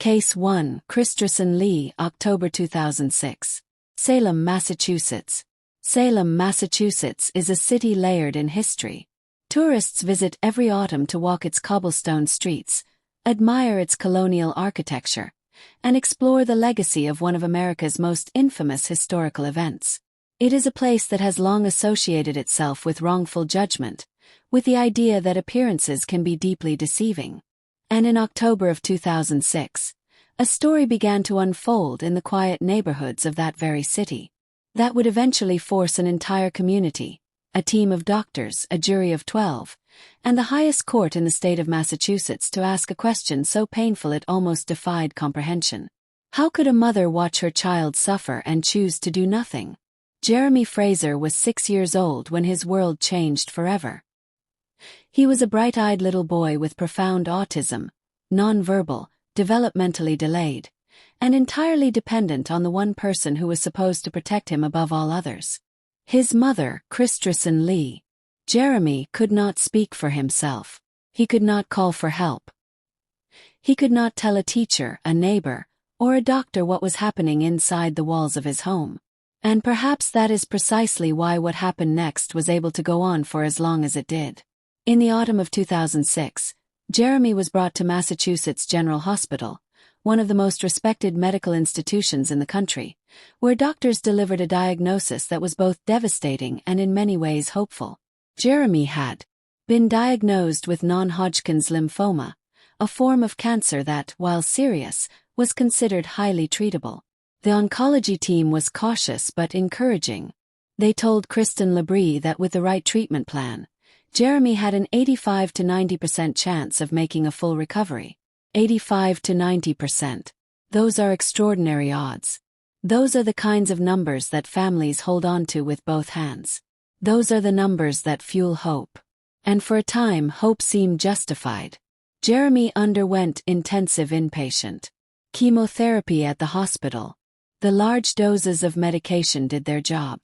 Case 1, Christerson Lee, October 2006. Salem, Massachusetts. Salem, Massachusetts is a city layered in history. Tourists visit every autumn to walk its cobblestone streets, admire its colonial architecture, and explore the legacy of one of America's most infamous historical events. It is a place that has long associated itself with wrongful judgment, with the idea that appearances can be deeply deceiving. And in October of 2006, a story began to unfold in the quiet neighborhoods of that very city. That would eventually force an entire community, a team of doctors, a jury of 12, and the highest court in the state of Massachusetts to ask a question so painful it almost defied comprehension. How could a mother watch her child suffer and choose to do nothing? Jeremy Fraser was 6 years old when his world changed forever. He was a bright-eyed little boy with profound autism, non-verbal, developmentally delayed, and entirely dependent on the one person who was supposed to protect him above all others. His mother, Christerson Lee. Jeremy could not speak for himself. He could not call for help. He could not tell a teacher, a neighbor, or a doctor what was happening inside the walls of his home. And perhaps that is precisely why what happened next was able to go on for as long as it did. In the autumn of 2006, Jeremy was brought to Massachusetts General Hospital, one of the most respected medical institutions in the country, where doctors delivered a diagnosis that was both devastating and in many ways hopeful. Jeremy had been diagnosed with non-Hodgkin's lymphoma, a form of cancer that, while serious, was considered highly treatable. The oncology team was cautious but encouraging. They told Kristen Labrie that with the right treatment plan, Jeremy had an 85 to 90% chance of making a full recovery. 85 to 90%. Those are extraordinary odds. Those are the kinds of numbers that families hold on to with both hands. Those are the numbers that fuel hope. And for a time, hope seemed justified. Jeremy underwent intensive inpatient chemotherapy at the hospital. The large doses of medication did their job.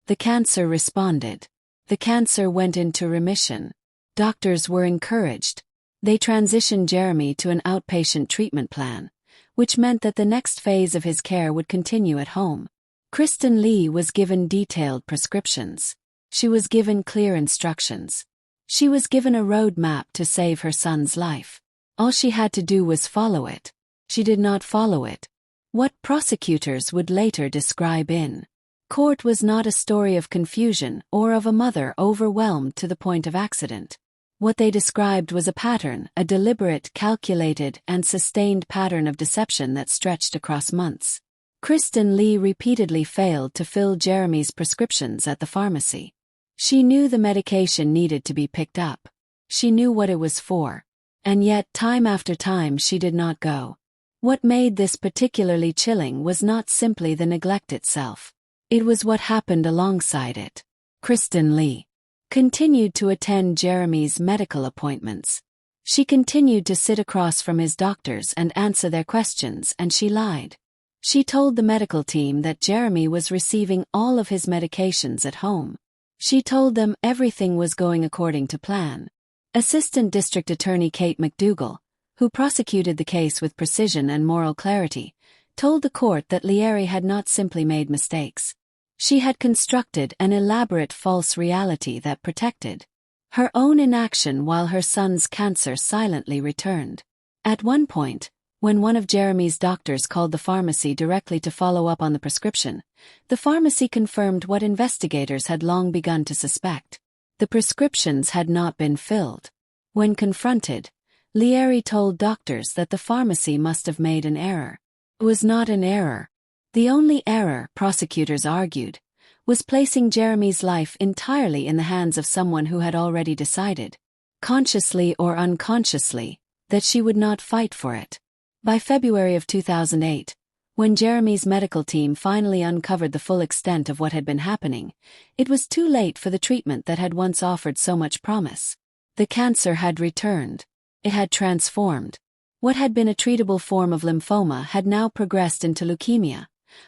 The cancer responded. The cancer went into remission. Doctors were encouraged. They transitioned Jeremy to an outpatient treatment plan, which meant that the next phase of his care would continue at home. Kristen Lee was given detailed prescriptions. She was given clear instructions. She was given a road map to save her son's life. All she had to do was follow it. She did not follow it. What prosecutors would later describe in court was not a story of confusion or of a mother overwhelmed to the point of accident. What they described was a pattern, a deliberate, calculated, and sustained pattern of deception that stretched across months. Kristen Lee repeatedly failed to fill Jeremy's prescriptions at the pharmacy. She knew the medication needed to be picked up. She knew what it was for. And yet, time after time, she did not go. What made this particularly chilling was not simply the neglect itself. It was what happened alongside it. Kristen Lee continued to attend Jeremy's medical appointments. She continued to sit across from his doctors and answer their questions, and she lied. She told the medical team that Jeremy was receiving all of his medications at home. She told them everything was going according to plan. Assistant District Attorney Kate McDougall, who prosecuted the case with precision and moral clarity, told the court that Lihui had not simply made mistakes. She had constructed an elaborate false reality that protected her own inaction while her son's cancer silently returned. At one point, when one of Jeremy's doctors called the pharmacy directly to follow up on the prescription, the pharmacy confirmed what investigators had long begun to suspect. The prescriptions had not been filled. When confronted, Lihui told doctors that the pharmacy must have made an error. It was not an error. The only error, prosecutors argued, was placing Jeremy's life entirely in the hands of someone who had already decided, consciously or unconsciously, that she would not fight for it. By February of 2008, when Jeremy's medical team finally uncovered the full extent of what had been happening, it was too late for the treatment that had once offered so much promise. The cancer had returned. It had transformed. What had been a treatable form of lymphoma had now progressed into leukemia,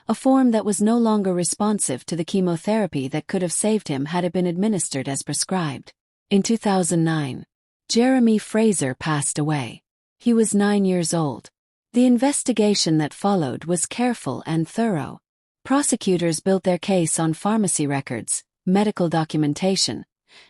a form that was no longer responsive to the chemotherapy that could have saved him had it been administered as prescribed. In 2009, Jeremy Fraser passed away. He was 9 years old. The investigation that followed was careful and thorough. Prosecutors built their case on pharmacy records, medical documentation,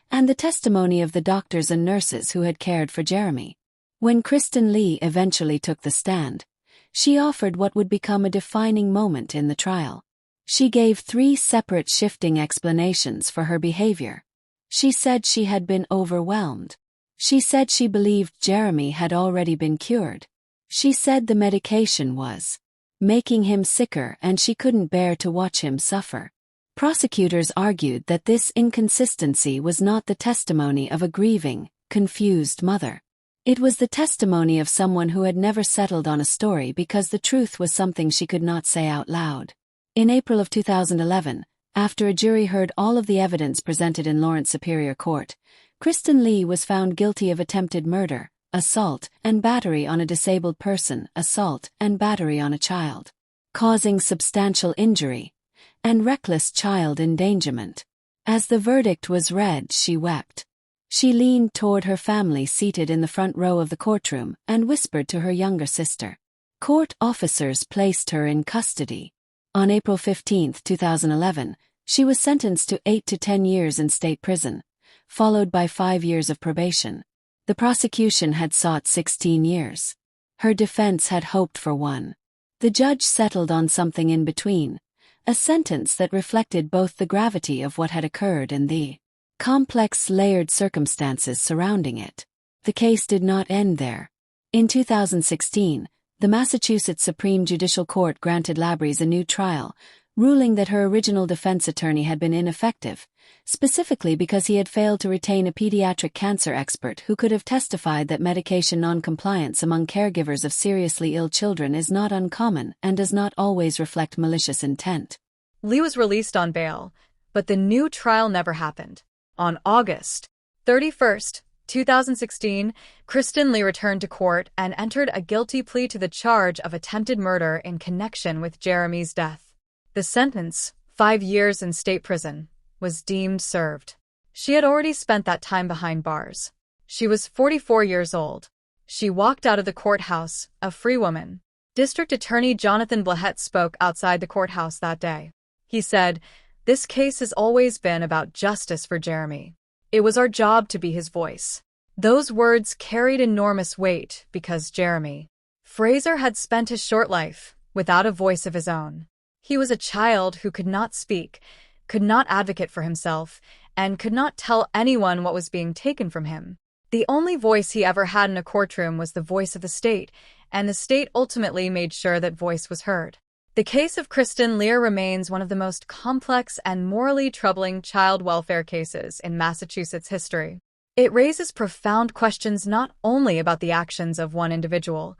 and the testimony of the doctors and nurses who had cared for Jeremy. When Kristen Lee eventually took the stand, she offered what would become a defining moment in the trial. She gave 3 separate shifting explanations for her behavior. She said she had been overwhelmed. She said she believed Jeremy had already been cured. She said the medication was making him sicker and she couldn't bear to watch him suffer. Prosecutors argued that this inconsistency was not the testimony of a grieving, confused mother. It was the testimony of someone who had never settled on a story because the truth was something she could not say out loud. In April of 2011, after a jury heard all of the evidence presented in Lawrence Superior Court, Kristen Lee was found guilty of attempted murder, assault and battery on a disabled person, assault and battery on a child, causing substantial injury, and reckless child endangerment. As the verdict was read, she wept. She leaned toward her family seated in the front row of the courtroom and whispered to her younger sister. Court officers placed her in custody. On April 15, 2011, she was sentenced to 8 to 10 years in state prison, followed by 5 years of probation. The prosecution had sought 16 years. Her defense had hoped for 1. The judge settled on something in between, a sentence that reflected both the gravity of what had occurred and the complex layered circumstances surrounding it. The case did not end there. In 2016, the Massachusetts Supreme Judicial Court granted Latrice a new trial, ruling that her original defense attorney had been ineffective, specifically because he had failed to retain a pediatric cancer expert who could have testified that medication noncompliance among caregivers of seriously ill children is not uncommon and does not always reflect malicious intent. Lee was released on bail, but the new trial never happened. On August 31st, 2016, Kristen Lee returned to court and entered a guilty plea to the charge of attempted murder in connection with Jeremy's death. The sentence, 5 years in state prison, was deemed served. She had already spent that time behind bars. She was 44 years old. She walked out of the courthouse, a free woman. District Attorney Jonathan Blahet spoke outside the courthouse that day. He said, "This case has always been about justice for Jeremy. It was our job to be his voice." Those words carried enormous weight because Jeremy Fraser had spent his short life without a voice of his own. He was a child who could not speak, could not advocate for himself, and could not tell anyone what was being taken from him. The only voice he ever had in a courtroom was the voice of the state, and the state ultimately made sure that voice was heard. The case of Kristen Lee remains one of the most complex and morally troubling child welfare cases in Massachusetts history. It raises profound questions not only about the actions of one individual,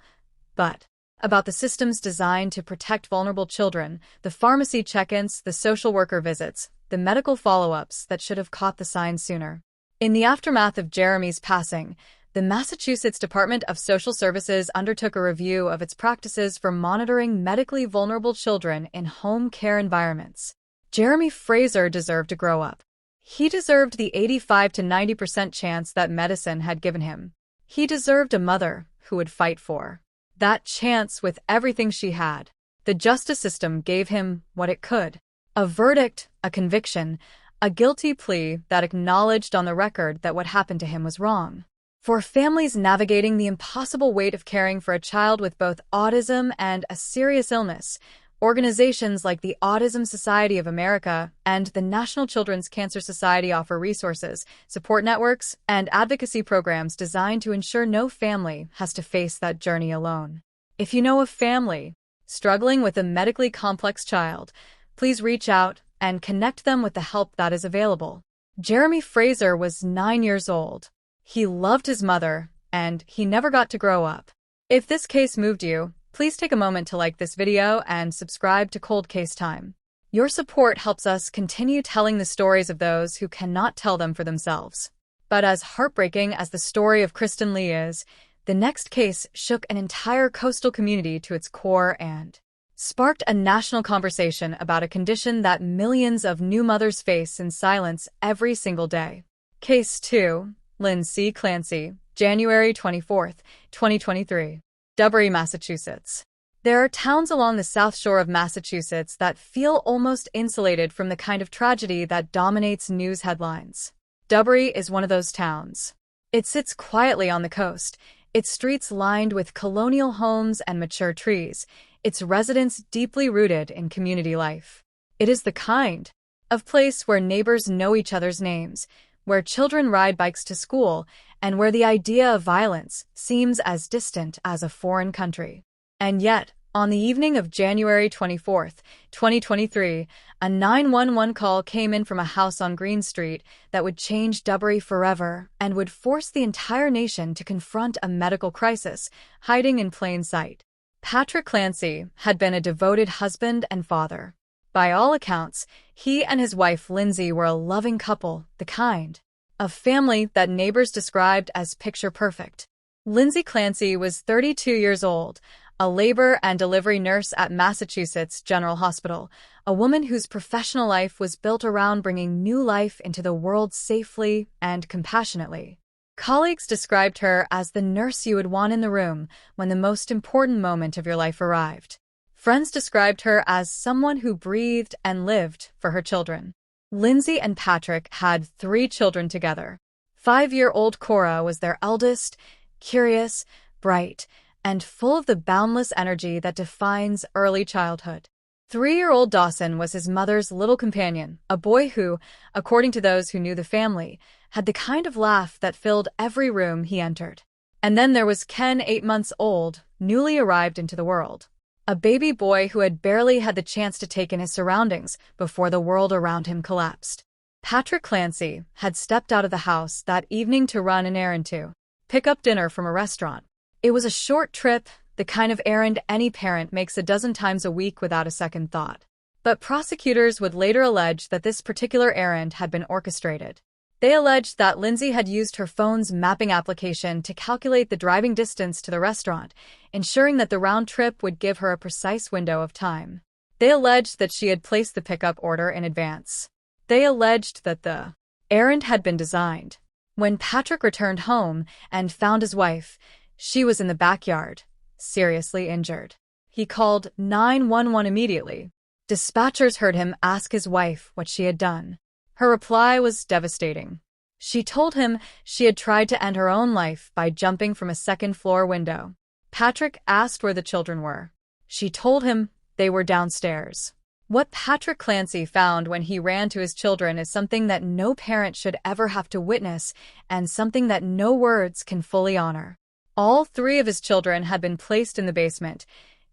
but about the systems designed to protect vulnerable children, the pharmacy check-ins, the social worker visits, the medical follow-ups that should have caught the signs sooner. In the aftermath of Jeremy's passing, the Massachusetts Department of Social Services undertook a review of its practices for monitoring medically vulnerable children in home care environments. Jeremy Fraser deserved to grow up. He deserved the 85 to 90% chance that medicine had given him. He deserved a mother who would fight for that chance with everything she had. The justice system gave him what it could. A verdict, a conviction, a guilty plea that acknowledged on the record that what happened to him was wrong. For families navigating the impossible weight of caring for a child with both autism and a serious illness, organizations like the Autism Society of America and the National Children's Cancer Society offer resources, support networks, and advocacy programs designed to ensure no family has to face that journey alone. If you know a family struggling with a medically complex child, please reach out and connect them with the help that is available. Jeremy Fraser was 9 years old. He loved his mother, and he never got to grow up. If this case moved you, please take a moment to like this video and subscribe to Cold Case Time. Your support helps us continue telling the stories of those who cannot tell them for themselves. But as heartbreaking as the story of Kristen Lee is, the next case shook an entire coastal community to its core and sparked a national conversation about a condition that millions of new mothers face in silence every single day. Case 2, Lynn C. Clancy, January 24, 2023. Dubbury, Massachusetts. There are towns along the south shore of Massachusetts that feel almost insulated from the kind of tragedy that dominates news headlines. Dubbury is one of those towns. It sits quietly on the coast, its streets lined with colonial homes and mature trees, its residents deeply rooted in community life. It is the kind of place where neighbors know each other's names, where children ride bikes to school, and where the idea of violence seems as distant as a foreign country. And yet, on the evening of January 24, 2023, a 911 call came in from a house on Green Street that would change Dubbury forever and would force the entire nation to confront a medical crisis hiding in plain sight. Patrick Clancy had been a devoted husband and father. By all accounts, he and his wife Lindsay were a loving couple, the kind of family that neighbors described as picture-perfect. Lindsay Clancy was 32 years old, a labor and delivery nurse at Massachusetts General Hospital, a woman whose professional life was built around bringing new life into the world safely and compassionately. Colleagues described her as the nurse you would want in the room when the most important moment of your life arrived. Friends described her as someone who breathed and lived for her children. Lindsay and Patrick had 3 children together. 5-year-old Cora was their eldest, curious, bright, and full of the boundless energy that defines early childhood. 3-year-old Dawson was his mother's little companion, a boy who, according to those who knew the family, had the kind of laugh that filled every room he entered. And then there was Ken, 8 months old, newly arrived into the world. A baby boy who had barely had the chance to take in his surroundings before the world around him collapsed. Patrick Clancy had stepped out of the house that evening to run an errand to pick up dinner from a restaurant. It was a short trip, the kind of errand any parent makes a dozen times a week without a second thought. But prosecutors would later allege that this particular errand had been orchestrated. They alleged that Lindsay had used her phone's mapping application to calculate the driving distance to the restaurant, ensuring that the round trip would give her a precise window of time. They alleged that she had placed the pickup order in advance. They alleged that the errand had been designed. When Patrick returned home and found his wife, she was in the backyard, seriously injured. He called 911 immediately. Dispatchers heard him ask his wife what she had done. Her reply was devastating. She told him she had tried to end her own life by jumping from a second-floor window. Patrick asked where the children were. She told him they were downstairs. What Patrick Clancy found when he ran to his children is something that no parent should ever have to witness and something that no words can fully honor. All 3 of his children had been placed in the basement,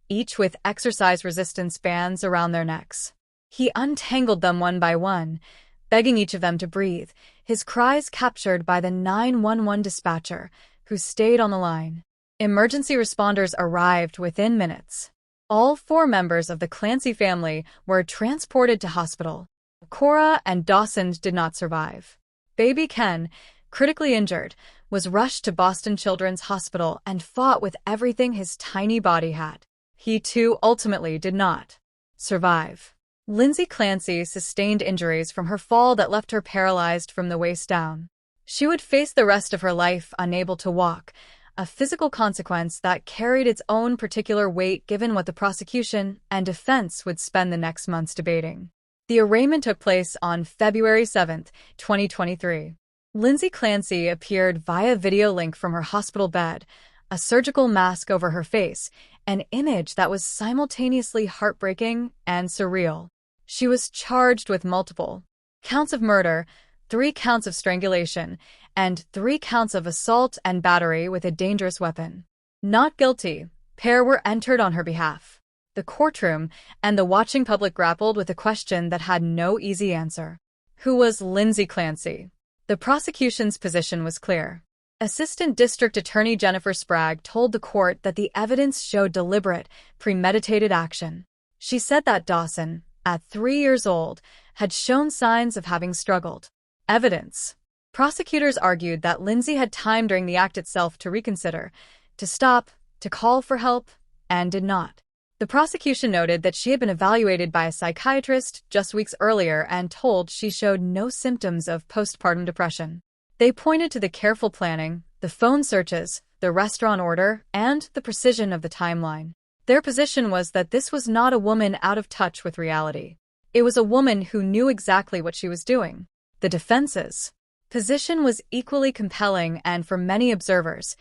each with exercise resistance bands around their necks. He untangled them one by one, begging each of them to breathe, his cries captured by the 911 dispatcher, who stayed on the line. Emergency responders arrived within minutes. All 4 members of the Clancy family were transported to hospital. Cora and Dawson did not survive. Baby Ken, critically injured, was rushed to Boston Children's Hospital and fought with everything his tiny body had. He too ultimately did not survive. Lindsay Clancy sustained injuries from her fall that left her paralyzed from the waist down. She would face the rest of her life unable to walk, a physical consequence that carried its own particular weight given what the prosecution and defense would spend the next months debating. The arraignment took place on February 7, 2023. Lindsay Clancy appeared via video link from her hospital bed, a surgical mask over her face, an image that was simultaneously heartbreaking and surreal. She was charged with multiple counts of murder, 3 counts of strangulation, and 3 counts of assault and battery with a dangerous weapon. Not guilty, pair were entered on her behalf. The courtroom and the watching public grappled with a question that had no easy answer. Who was Lindsay Clancy? The prosecution's position was clear. Assistant District Attorney Jennifer Sprague told the court that the evidence showed deliberate, premeditated action. She said that Dawson, at 3 years old, had shown signs of having struggled. Evidence. Prosecutors argued that Lindsay had time during the act itself to reconsider, to stop, to call for help, and did not. The prosecution noted that she had been evaluated by a psychiatrist just weeks earlier and told she showed no symptoms of postpartum depression. They pointed to the careful planning, the phone searches, the restaurant order, and the precision of the timeline. Their position was that this was not a woman out of touch with reality. It was a woman who knew exactly what she was doing. The defense's position was equally compelling and, for many observers,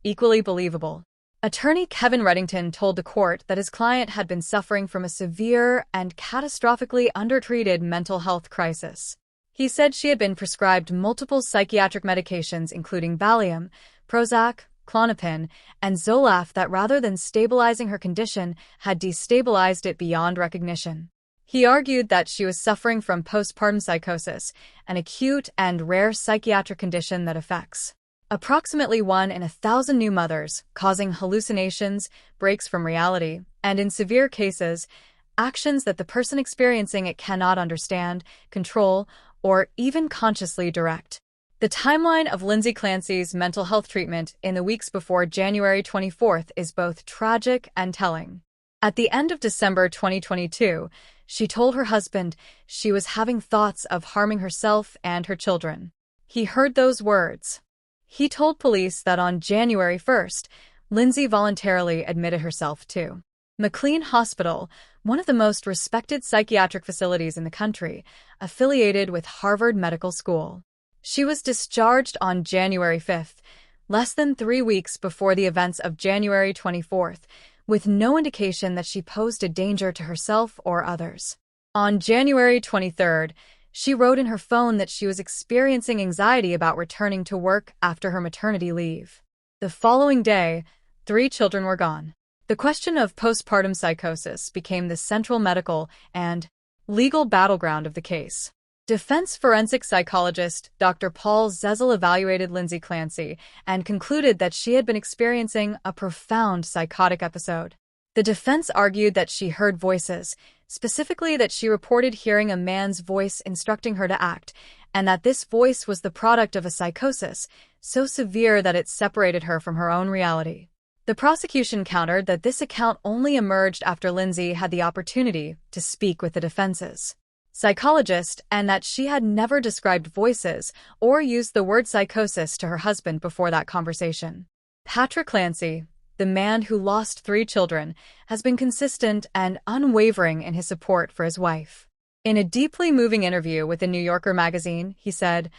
equally believable. Attorney Kevin Reddington told the court that his client had been suffering from a severe and catastrophically undertreated mental health crisis. He said she had been prescribed multiple psychiatric medications including Valium, Prozac, Klonopin, and Zoloft that rather than stabilizing her condition had destabilized it beyond recognition. He argued that she was suffering from postpartum psychosis, an acute and rare psychiatric condition that affects approximately 1 in 1,000 new mothers, causing hallucinations, breaks from reality, and in severe cases, actions that the person experiencing it cannot understand, control, or even consciously direct. The timeline of Lindsay Clancy's mental health treatment in the weeks before January 24th is both tragic and telling. At the end of December 2022, she told her husband she was having thoughts of harming herself and her children. He heard those words. He told police that on January 1st, Lindsay voluntarily admitted herself to McLean Hospital, one of the most respected psychiatric facilities in the country, affiliated with Harvard Medical School. She was discharged on January 5th, less than 3 weeks before the events of January 24th, with no indication that she posed a danger to herself or others. On January 23rd, she wrote in her phone that she was experiencing anxiety about returning to work after her maternity leave. The following day, 3 children were gone. The question of postpartum psychosis became the central medical and legal battleground of the case. Defense forensic psychologist Dr. Paul Zezel evaluated Lindsay Clancy and concluded that she had been experiencing a profound psychotic episode. The defense argued that she heard voices, specifically that she reported hearing a man's voice instructing her to act, and that this voice was the product of a psychosis so severe that it separated her from her own reality. The prosecution countered that this account only emerged after Lindsay had the opportunity to speak with the defense's psychologist and that she had never described voices or used the word psychosis to her husband before that conversation. Patrick Clancy, the man who lost 3 children, has been consistent and unwavering in his support for his wife. In a deeply moving interview with the New Yorker magazine, he said,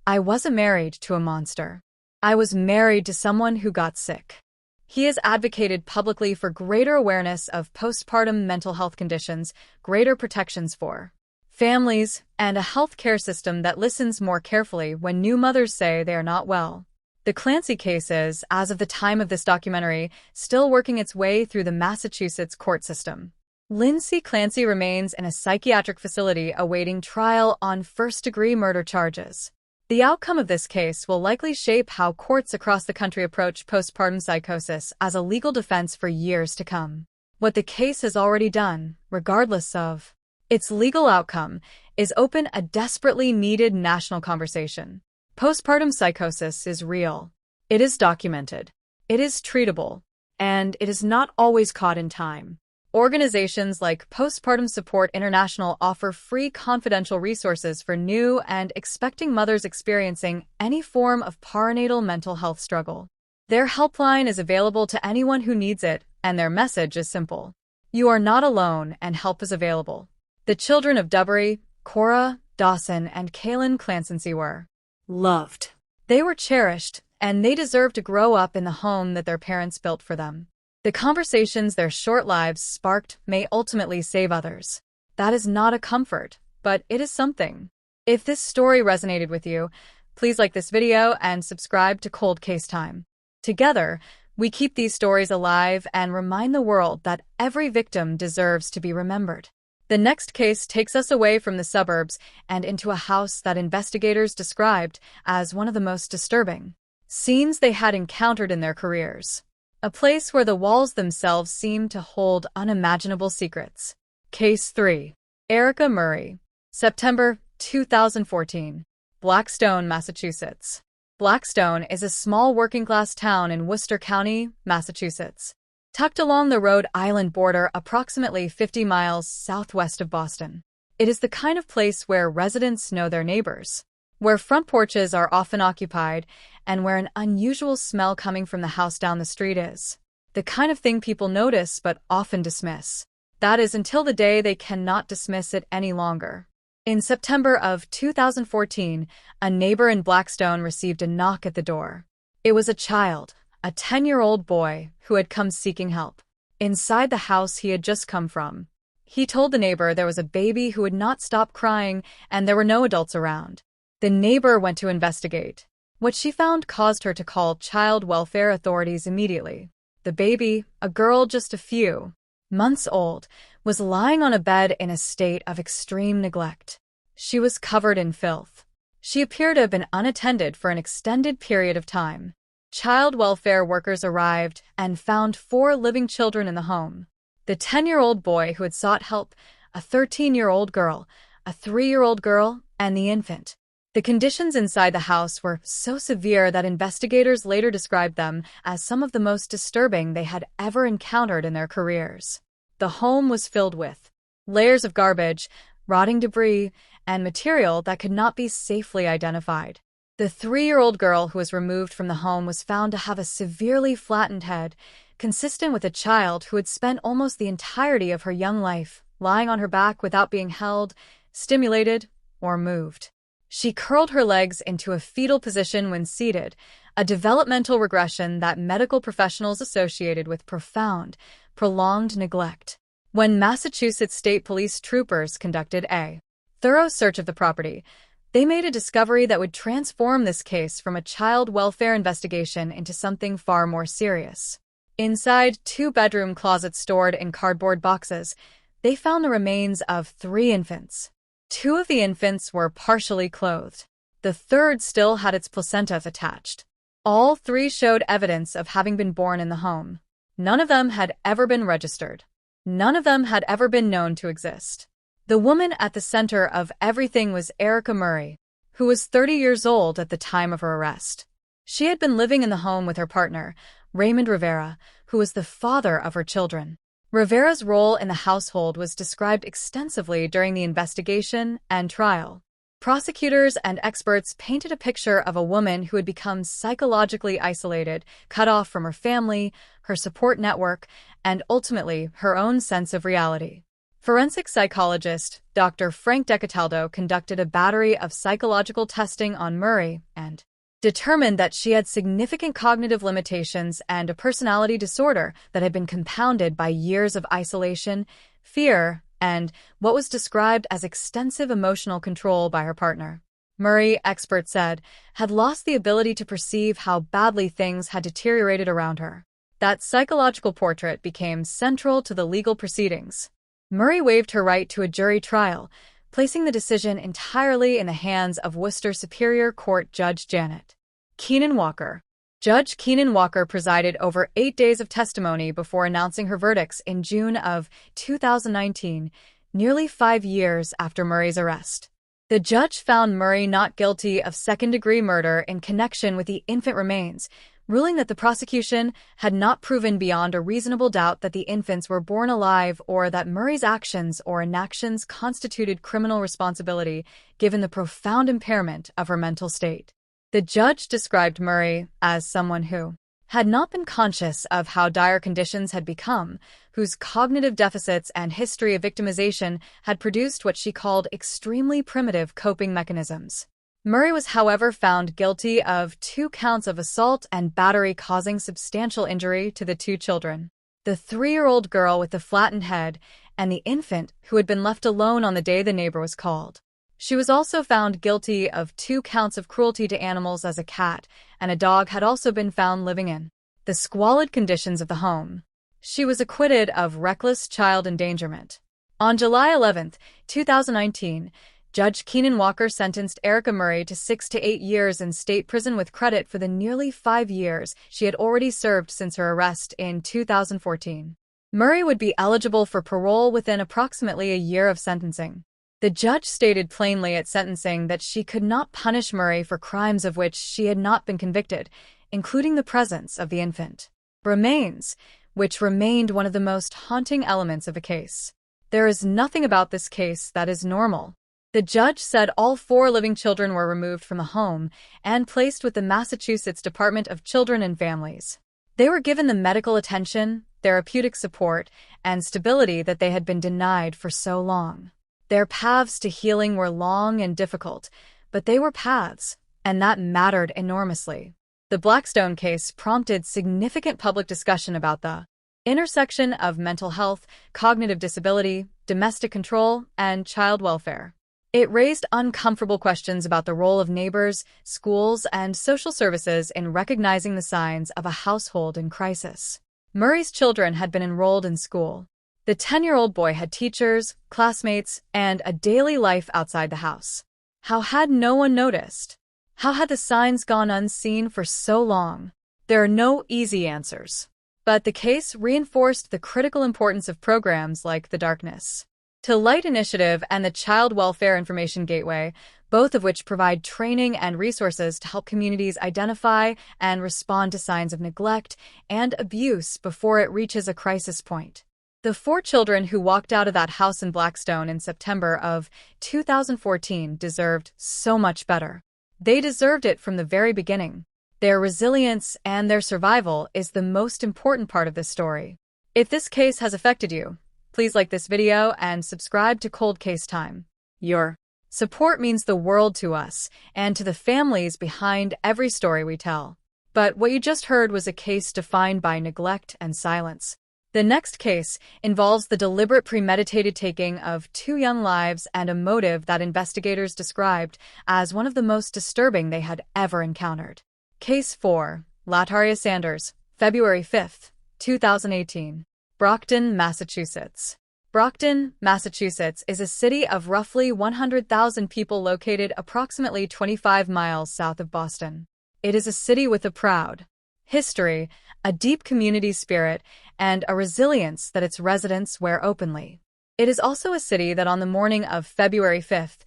"I wasn't married to a monster. I was married to someone who got sick." He has advocated publicly for greater awareness of postpartum mental health conditions, greater protections for families, and a health care system that listens more carefully when new mothers say they are not well. The Clancy case is, as of the time of this documentary, still working its way through the Massachusetts court system. Lindsay Clancy remains in a psychiatric facility awaiting trial on first-degree murder charges. The outcome of this case will likely shape how courts across the country approach postpartum psychosis as a legal defense for years to come. What the case has already done, regardless of its legal outcome, is open a desperately needed national conversation. Postpartum psychosis is real. It is documented. It is treatable. And it is not always caught in time. Organizations like Postpartum Support International offer free confidential resources for new and expecting mothers experiencing any form of perinatal mental health struggle. Their helpline is available to anyone who needs it, and their message is simple. You are not alone, and help is available. The children of Dubbury, Cora, Dawson, and Kaylin Clancy were loved. They were cherished, and they deserve to grow up in the home that their parents built for them. The conversations their short lives sparked may ultimately save others. That is not a comfort, but it is something. If this story resonated with you, please like this video and subscribe to Cold Case Time. Together, we keep these stories alive and remind the world that every victim deserves to be remembered. The next case takes us away from the suburbs and into a house that investigators described as one of the most disturbing scenes they had encountered in their careers. A place where the walls themselves seemed to hold unimaginable secrets. Case 3. Erica Murray. September 2014. Blackstone, Massachusetts. Blackstone is a small working-class town in Worcester County, Massachusetts, tucked along the Rhode Island border approximately 50 miles southwest of Boston. It is the kind of place where residents know their neighbors, where front porches are often occupied, and where an unusual smell coming from the house down the street is. The kind of thing people notice but often dismiss. That is until the day they cannot dismiss it any longer. In September of 2014, a neighbor in Blackstone received a knock at the door. It was a child, a 10-year-old boy, who had come seeking help. Inside the house he had just come from. He told the neighbor there was a baby who would not stop crying and there were no adults around. The neighbor went to investigate. What she found caused her to call child welfare authorities immediately. The baby, a girl just a few months old, was lying on a bed in a state of extreme neglect. She was covered in filth. She appeared to have been unattended for an extended period of time. Child welfare workers arrived and found 4 living children in the home. The 10-year-old boy who had sought help, a 13-year-old girl, a 3-year-old girl, and the infant. The conditions inside the house were so severe that investigators later described them as some of the most disturbing they had ever encountered in their careers. The home was filled with layers of garbage, rotting debris, and material that could not be safely identified. The 3-year-old girl who was removed from the home was found to have a severely flattened head, consistent with a child who had spent almost the entirety of her young life lying on her back without being held, stimulated, or moved. She curled her legs into a fetal position when seated, a developmental regression that medical professionals associated with profound, prolonged neglect. When Massachusetts State Police troopers conducted a thorough search of the property, they made a discovery that would transform this case from a child welfare investigation into something far more serious. Inside 2-bedroom closets stored in cardboard boxes, they found the remains of 3 infants. 2 of the infants were partially clothed. The 3rd still had its placenta attached. All 3 showed evidence of having been born in the home. None of them had ever been registered. None of them had ever been known to exist. The woman at the center of everything was Erica Murray, who was 30 years old at the time of her arrest. She had been living in the home with her partner, Raymond Rivera, who was the father of her children. Rivera's role in the household was described extensively during the investigation and trial. Prosecutors and experts painted a picture of a woman who had become psychologically isolated, cut off from her family, her support network, and ultimately her own sense of reality. Forensic psychologist Dr. Frank Decataldo conducted a battery of psychological testing on Murray and determined that she had significant cognitive limitations and a personality disorder that had been compounded by years of isolation, fear, and what was described as extensive emotional control by her partner. Murray, experts said, had lost the ability to perceive how badly things had deteriorated around her. That psychological portrait became central to the legal proceedings. Murray waived her right to a jury trial, placing the decision entirely in the hands of Worcester Superior Court Judge Janet Keenan Walker. Judge Keenan Walker presided over 8 days of testimony before announcing her verdicts in June of 2019, nearly 5 years after Murray's arrest. The judge found Murray not guilty of second-degree murder in connection with the infant remains, ruling that the prosecution had not proven beyond a reasonable doubt that the infants were born alive or that Murray's actions or inactions constituted criminal responsibility, given the profound impairment of her mental state. The judge described Murray as someone who had not been conscious of how dire conditions had become, whose cognitive deficits and history of victimization had produced what she called extremely primitive coping mechanisms. Murray was, however, found guilty of 2 counts of assault and battery causing substantial injury to the 2 children, the 3-year-old girl with the flattened head and the infant who had been left alone on the day the neighbor was called. She was also found guilty of 2 counts of cruelty to animals, as a cat and a dog had also been found living in the squalid conditions of the home. She was acquitted of reckless child endangerment. On July 11, 2019, Judge Keenan Walker sentenced Erica Murray to 6 to 8 years in state prison with credit for the nearly 5 years she had already served since her arrest in 2014. Murray would be eligible for parole within approximately a year of sentencing. The judge stated plainly at sentencing that she could not punish Murray for crimes of which she had not been convicted, including the presence of the infant remains, which remained one of the most haunting elements of the case. There is nothing about this case that is normal. The judge said all 4 living children were removed from the home and placed with the Massachusetts Department of Children and Families. They were given the medical attention, therapeutic support, and stability that they had been denied for so long. Their paths to healing were long and difficult, but they were paths, and that mattered enormously. The Blackstone case prompted significant public discussion about the intersection of mental health, cognitive disability, domestic control, and child welfare. It raised uncomfortable questions about the role of neighbors, schools, and social services in recognizing the signs of a household in crisis. Murray's children had been enrolled in school. The 10-year-old boy had teachers, classmates, and a daily life outside the house. How had no one noticed? How had the signs gone unseen for so long? There are no easy answers. But the case reinforced the critical importance of programs like the Darkness to Light Initiative and the Child Welfare Information Gateway, both of which provide training and resources to help communities identify and respond to signs of neglect and abuse before it reaches a crisis point. The 4 children who walked out of that house in Blackstone in September of 2014 deserved so much better. They deserved it from the very beginning. Their resilience and their survival is the most important part of this story. If this case has affected you, please like this video and subscribe to Cold Case Time. Your support means the world to us and to the families behind every story we tell. But what you just heard was a case defined by neglect and silence. The next case involves the deliberate premeditated taking of 2 young lives and a motive that investigators described as one of the most disturbing they had ever encountered. Case 4, Latrice Sanders, February 5, 2018. Brockton, Massachusetts. Brockton, Massachusetts is a city of roughly 100,000 people located approximately 25 miles south of Boston. It is a city with a proud history, a deep community spirit, and a resilience that its residents wear openly. It is also a city that on the morning of February 5,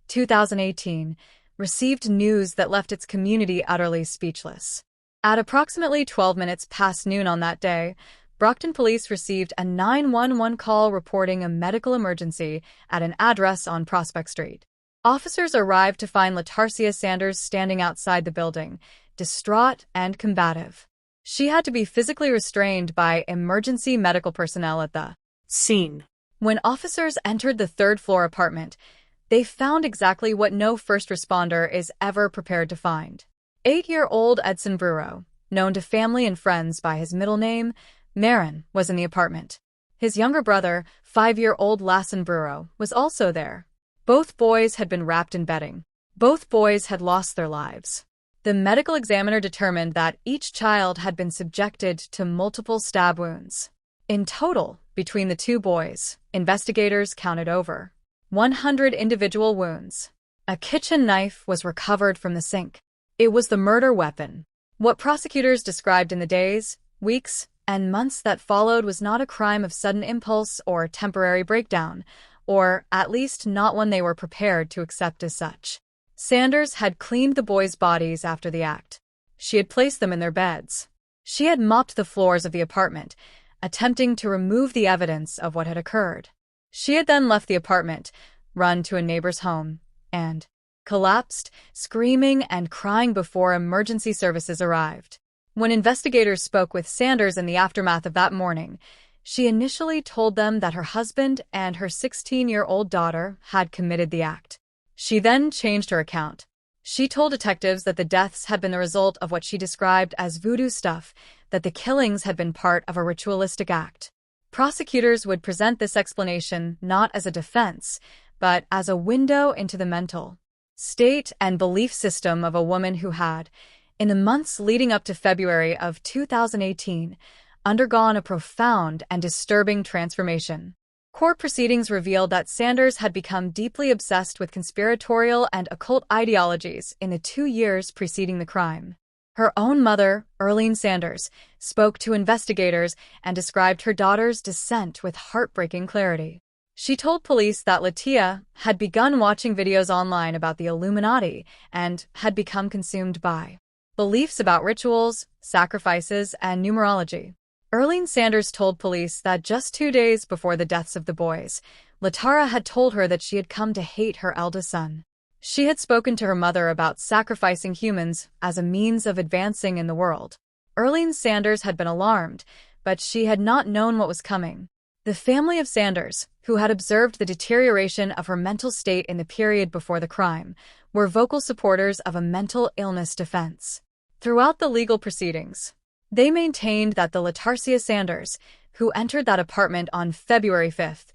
2018, received news that left its community utterly speechless. At approximately 12 minutes past noon on that day, Brockton police received a 911 call reporting a medical emergency at an address on Prospect Street. Officers arrived to find Latrice Sanders standing outside the building, distraught and combative. She had to be physically restrained by emergency medical personnel at the scene. When officers entered the 3rd-floor apartment, they found exactly what no first responder is ever prepared to find. 8-year-old Edson Brewer, known to family and friends by his middle name, Marin, was in the apartment. His younger brother, 5-year-old Lassen Brewer, was also there. Both boys had been wrapped in bedding. Both boys had lost their lives. The medical examiner determined that each child had been subjected to multiple stab wounds. In total, between the 2 boys, investigators counted over 100 individual wounds. A kitchen knife was recovered from the sink. It was the murder weapon. What prosecutors described in the days, weeks, and months that followed was not a crime of sudden impulse or temporary breakdown, or at least not one they were prepared to accept as such. Sanders had cleaned the boys' bodies after the act. She had placed them in their beds. She had mopped the floors of the apartment, attempting to remove the evidence of what had occurred. She had then left the apartment, run to a neighbor's home, and collapsed, screaming and crying before emergency services arrived. When investigators spoke with Sanders in the aftermath of that morning, she initially told them that her husband and her 16-year-old daughter had committed the act. She then changed her account. She told detectives that the deaths had been the result of what she described as voodoo stuff, that the killings had been part of a ritualistic act. Prosecutors would present this explanation not as a defense, but as a window into the mental state and belief system of a woman who had, in the months leading up to February of 2018, undergone a profound and disturbing transformation. Court proceedings revealed that Sanders had become deeply obsessed with conspiratorial and occult ideologies in the 2 years preceding the crime. Her own mother, Earlene Sanders, spoke to investigators and described her daughter's descent with heartbreaking clarity. She told police that Latia had begun watching videos online about the Illuminati and had become consumed by beliefs about rituals, sacrifices, and numerology. Erlene Sanders told police that just 2 days before the deaths of the boys, Latara had told her that she had come to hate her eldest son. She had spoken to her mother about sacrificing humans as a means of advancing in the world. Erlene Sanders had been alarmed, but she had not known what was coming. The family of Sanders, who had observed the deterioration of her mental state in the period before the crime, were vocal supporters of a mental illness defense. Throughout the legal proceedings, they maintained that the Latrice Sanders, who entered that apartment on February 5th,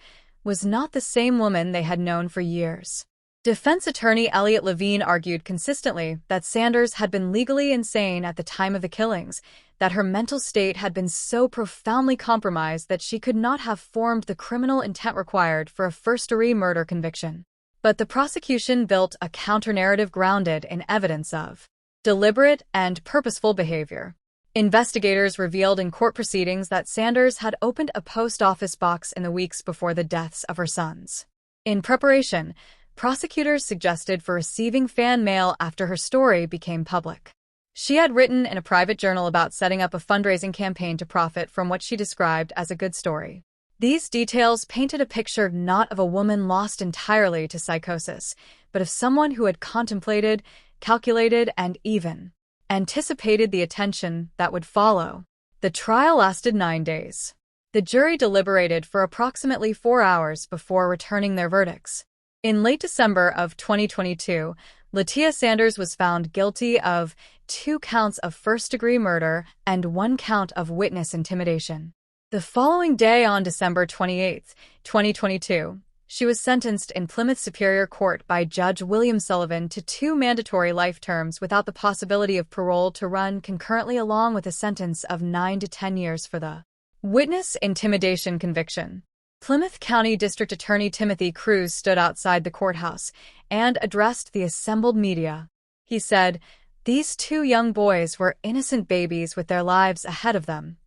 was not the same woman they had known for years. Defense attorney Elliot Levine argued consistently that Sanders had been legally insane at the time of the killings, that her mental state had been so profoundly compromised that she could not have formed the criminal intent required for a first-degree murder conviction. But the prosecution built a counter-narrative grounded in evidence of deliberate and purposeful behavior. Investigators revealed in court proceedings that Sanders had opened a post office box in the weeks before the deaths of her sons. In preparation, prosecutors suggested for receiving fan mail after her story became public. She had written in a private journal about setting up a fundraising campaign to profit from what she described as a good story. These details painted a picture not of a woman lost entirely to psychosis, but of someone who had contemplated, calculated, and even anticipated the attention that would follow. The trial lasted 9 days. The jury deliberated for approximately 4 hours before returning their verdicts. In late December of 2022, Latia Sanders was found guilty of 2 counts of first-degree murder and 1 count of witness intimidation. The following day, on December 28, 2022, she was sentenced in Plymouth Superior Court by Judge William Sullivan to 2 mandatory life terms without the possibility of parole to run concurrently, along with a sentence of 9 to 10 years for the witness intimidation conviction. Plymouth County District Attorney Timothy Cruz stood outside the courthouse and addressed the assembled media. He said, "These 2 young boys were innocent babies with their lives ahead of them."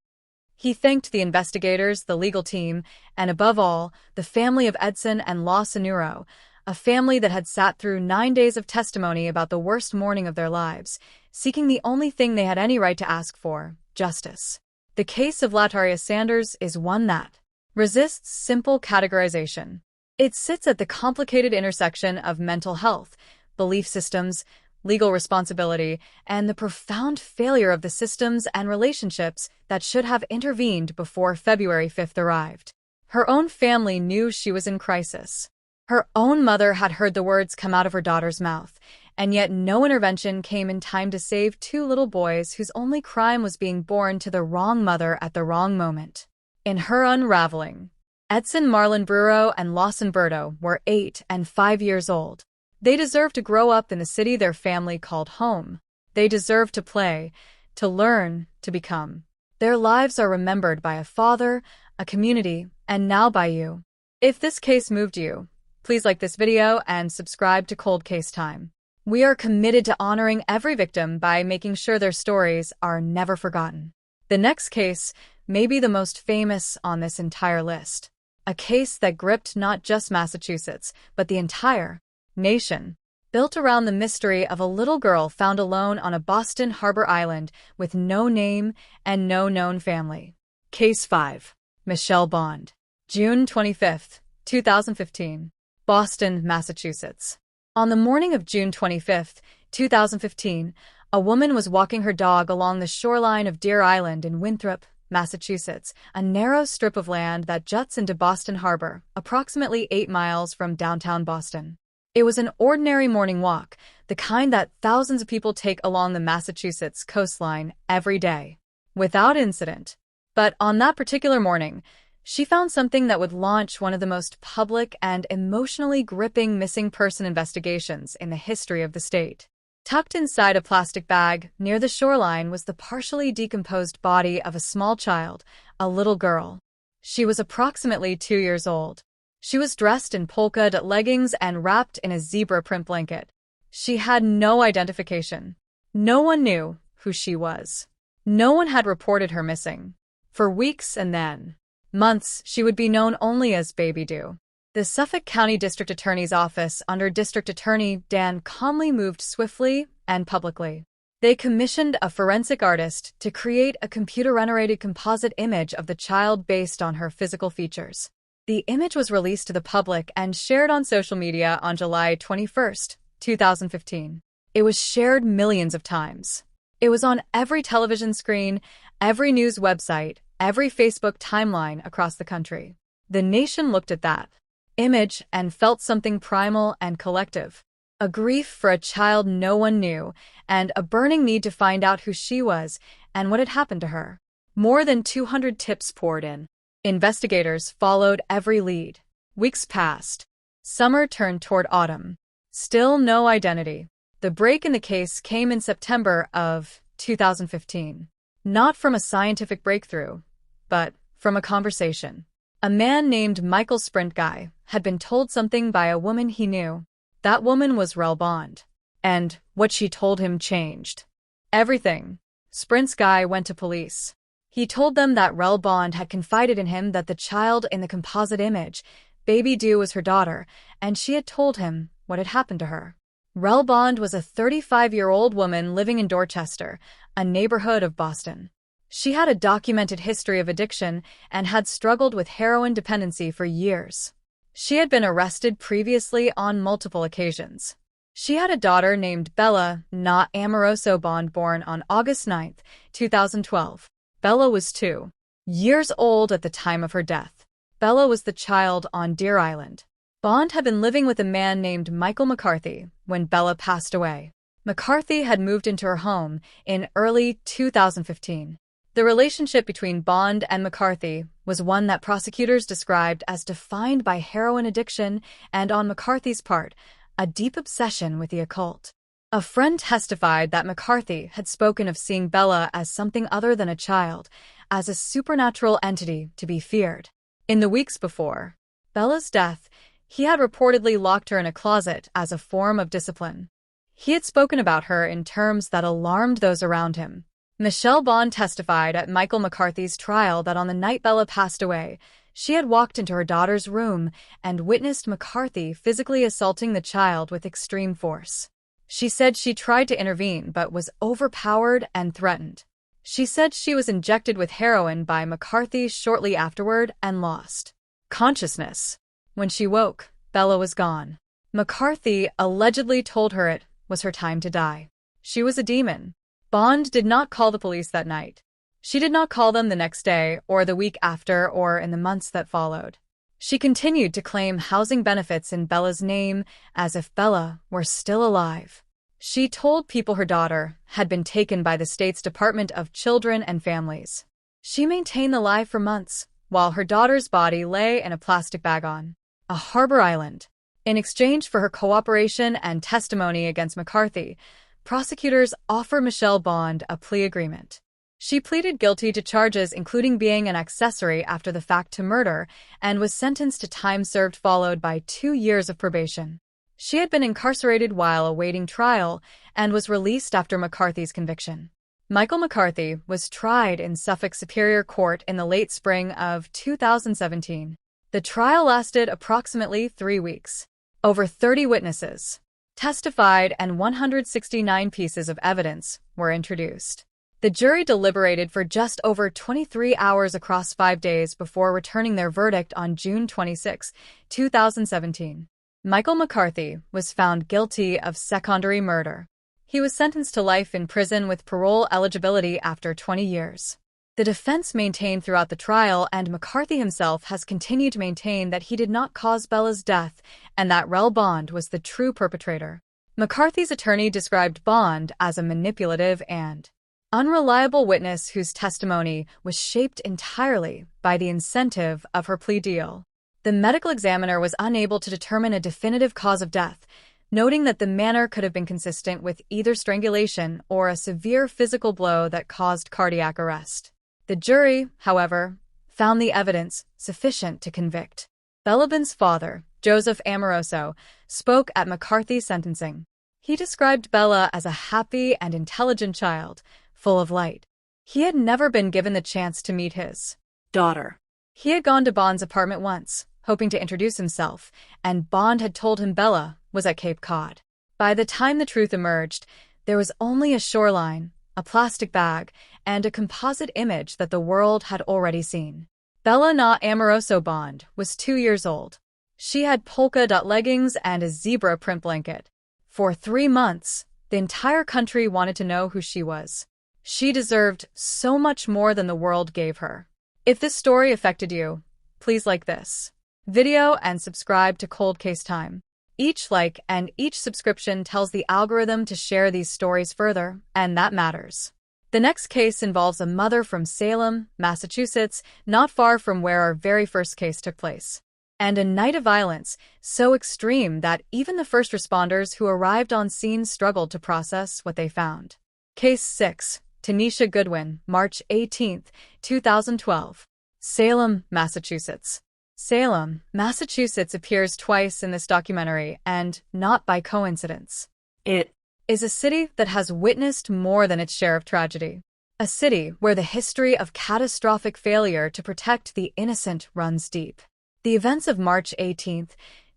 He thanked the investigators, the legal team, and above all, the family of Edson and La Sonuro, a family that had sat through 9 days of testimony about the worst morning of their lives, seeking the only thing they had any right to ask for: justice. The case of Latrice Sanders is one that resists simple categorization. It sits at the complicated intersection of mental health, belief systems, legal responsibility, and the profound failure of the systems and relationships that should have intervened before February 5th arrived. Her own family knew she was in crisis. Her own mother had heard the words come out of her daughter's mouth, and yet no intervention came in time to save 2 little boys whose only crime was being born to the wrong mother at the wrong moment. In her unraveling, Edson Marlon Bruro and Lawson Berto were 8 and 5 years old. They deserved to grow up in the city their family called home. They deserved to play, to learn, to become. Their lives are remembered by a father, a community, and now by you. If this case moved you, please like this video and subscribe to Cold Case Time. We are committed to honoring every victim by making sure their stories are never forgotten. The next case may be the most famous on this entire list. A case that gripped not just Massachusetts, but the entire nation, built around the mystery of a little girl found alone on a Boston Harbor island with no name and no known family. Case 5. Michelle Bond. June 25, 2015. Boston, Massachusetts. On the morning of June 25, 2015, a woman was walking her dog along the shoreline of Deer Island in Winthrop, Massachusetts, a narrow strip of land that juts into Boston Harbor, approximately 8 miles from downtown Boston. It was an ordinary morning walk, the kind that thousands of people take along the Massachusetts coastline every day, without incident. But on that particular morning, she found something that would launch one of the most public and emotionally gripping missing person investigations in the history of the state. Tucked inside a plastic bag near the shoreline was the partially decomposed body of a small child, a little girl. She was approximately 2 years old. She was dressed in polka-dot leggings and wrapped in a zebra print blanket. She had no identification. No one knew who she was. No one had reported her missing. For weeks and then months, she would be known only as Baby Dew. The Suffolk County District Attorney's Office under District Attorney Dan Conley moved swiftly and publicly. They commissioned a forensic artist to create a computer-generated composite image of the child based on her physical features. The image was released to the public and shared on social media on July 21, 2015. It was shared millions of times. It was on every television screen, every news website, every Facebook timeline across the country. The nation looked at that image and felt something primal and collective. A grief for a child no one knew, and a burning need to find out who she was and what had happened to her. More than 200 tips poured in. Investigators followed every lead. Weeks passed. Summer turned toward autumn. Still no identity. The break in the case came in September of 2015. Not from a scientific breakthrough, but from a conversation. A man named Michael Sprintguy had been told something by a woman he knew. That woman was Rel Bond. And what she told him changed everything. Sprintguy went to police. He told them that Rel Bond had confided in him that the child in the composite image, Baby Dew, was her daughter, and she had told him what had happened to her. Rel Bond was a 35-year-old woman living in Dorchester, a neighborhood of Boston. She had a documented history of addiction and had struggled with heroin dependency for years. She had been arrested previously on multiple occasions. She had a daughter named Bella, not Amoroso Bond, born on August 9, 2012. Bella was 2 years old at the time of her death. Bella was the child on Deer Island. Bond had been living with a man named Michael McCarthy when Bella passed away. McCarthy had moved into her home in early 2015. The relationship between Bond and McCarthy was one that prosecutors described as defined by heroin addiction and, on McCarthy's part, a deep obsession with the occult. A friend testified that McCarthy had spoken of seeing Bella as something other than a child, as a supernatural entity to be feared. In the weeks before Bella's death, he had reportedly locked her in a closet as a form of discipline. He had spoken about her in terms that alarmed those around him. Michelle Bond testified at Michael McCarthy's trial that on the night Bella passed away, she had walked into her daughter's room and witnessed McCarthy physically assaulting the child with extreme force. She said she tried to intervene but was overpowered and threatened. She said she was injected with heroin by McCarthy shortly afterward and lost consciousness. When she woke, Bella was gone. McCarthy allegedly told her it was her time to die. She was a demon. Bond did not call the police that night. She did not call them the next day or the week after or in the months that followed. She continued to claim housing benefits in Bella's name as if Bella were still alive. She told people her daughter had been taken by the state's Department of Children and Families. She maintained the lie for months, while her daughter's body lay in a plastic bag on a harbor island. In exchange for her cooperation and testimony against McCarthy, prosecutors offered Michelle Bond a plea agreement. She pleaded guilty to charges including being an accessory after the fact to murder and was sentenced to time served followed by 2 years of probation. She had been incarcerated while awaiting trial and was released after McCarthy's conviction. Michael McCarthy was tried in Suffolk Superior Court in the late spring of 2017. The trial lasted approximately 3 weeks. Over 30 witnesses testified and 169 pieces of evidence were introduced. The jury deliberated for just over 23 hours across 5 days before returning their verdict on June 26, 2017. Michael McCarthy was found guilty of secondary murder. He was sentenced to life in prison with parole eligibility after 20 years. The defense maintained throughout the trial, and McCarthy himself has continued to maintain, that he did not cause Bella's death and that Rel Bond was the true perpetrator. McCarthy's attorney described Bond as a manipulative and unreliable witness whose testimony was shaped entirely by the incentive of her plea deal. The medical examiner was unable to determine a definitive cause of death, noting that the manner could have been consistent with either strangulation or a severe physical blow that caused cardiac arrest. The jury, however, found the evidence sufficient to convict. Bella Bond's father, Joseph Amoroso, spoke at McCarthy's sentencing. He described Bella as a happy and intelligent child, full of light. He had never been given the chance to meet his daughter. He had gone to Bond's apartment once, hoping to introduce himself, and Bond had told him Bella was at Cape Cod. By the time the truth emerged, There was only a shoreline, a plastic bag, and a composite image that the world had already seen. Bella Na Amoroso Bond was 2 years old. She had polka dot leggings and a zebra print blanket. For 3 months, the entire country wanted to know who she was. She deserved so much more than the world gave her. If this story affected you, please like this video and subscribe to Cold Case Time. Each like and each subscription tells the algorithm to share these stories further, and that matters. The next case involves a mother from Salem, Massachusetts, not far from where our very first case took place. And a night of violence so extreme that even the first responders who arrived on scene struggled to process what they found. Case 6, Tanisha Goodwin, March 18, 2012. Salem, Massachusetts. Salem, Massachusetts appears twice in this documentary, and not by coincidence. It is a city that has witnessed more than its share of tragedy. A city where the history of catastrophic failure to protect the innocent runs deep. The events of March 18,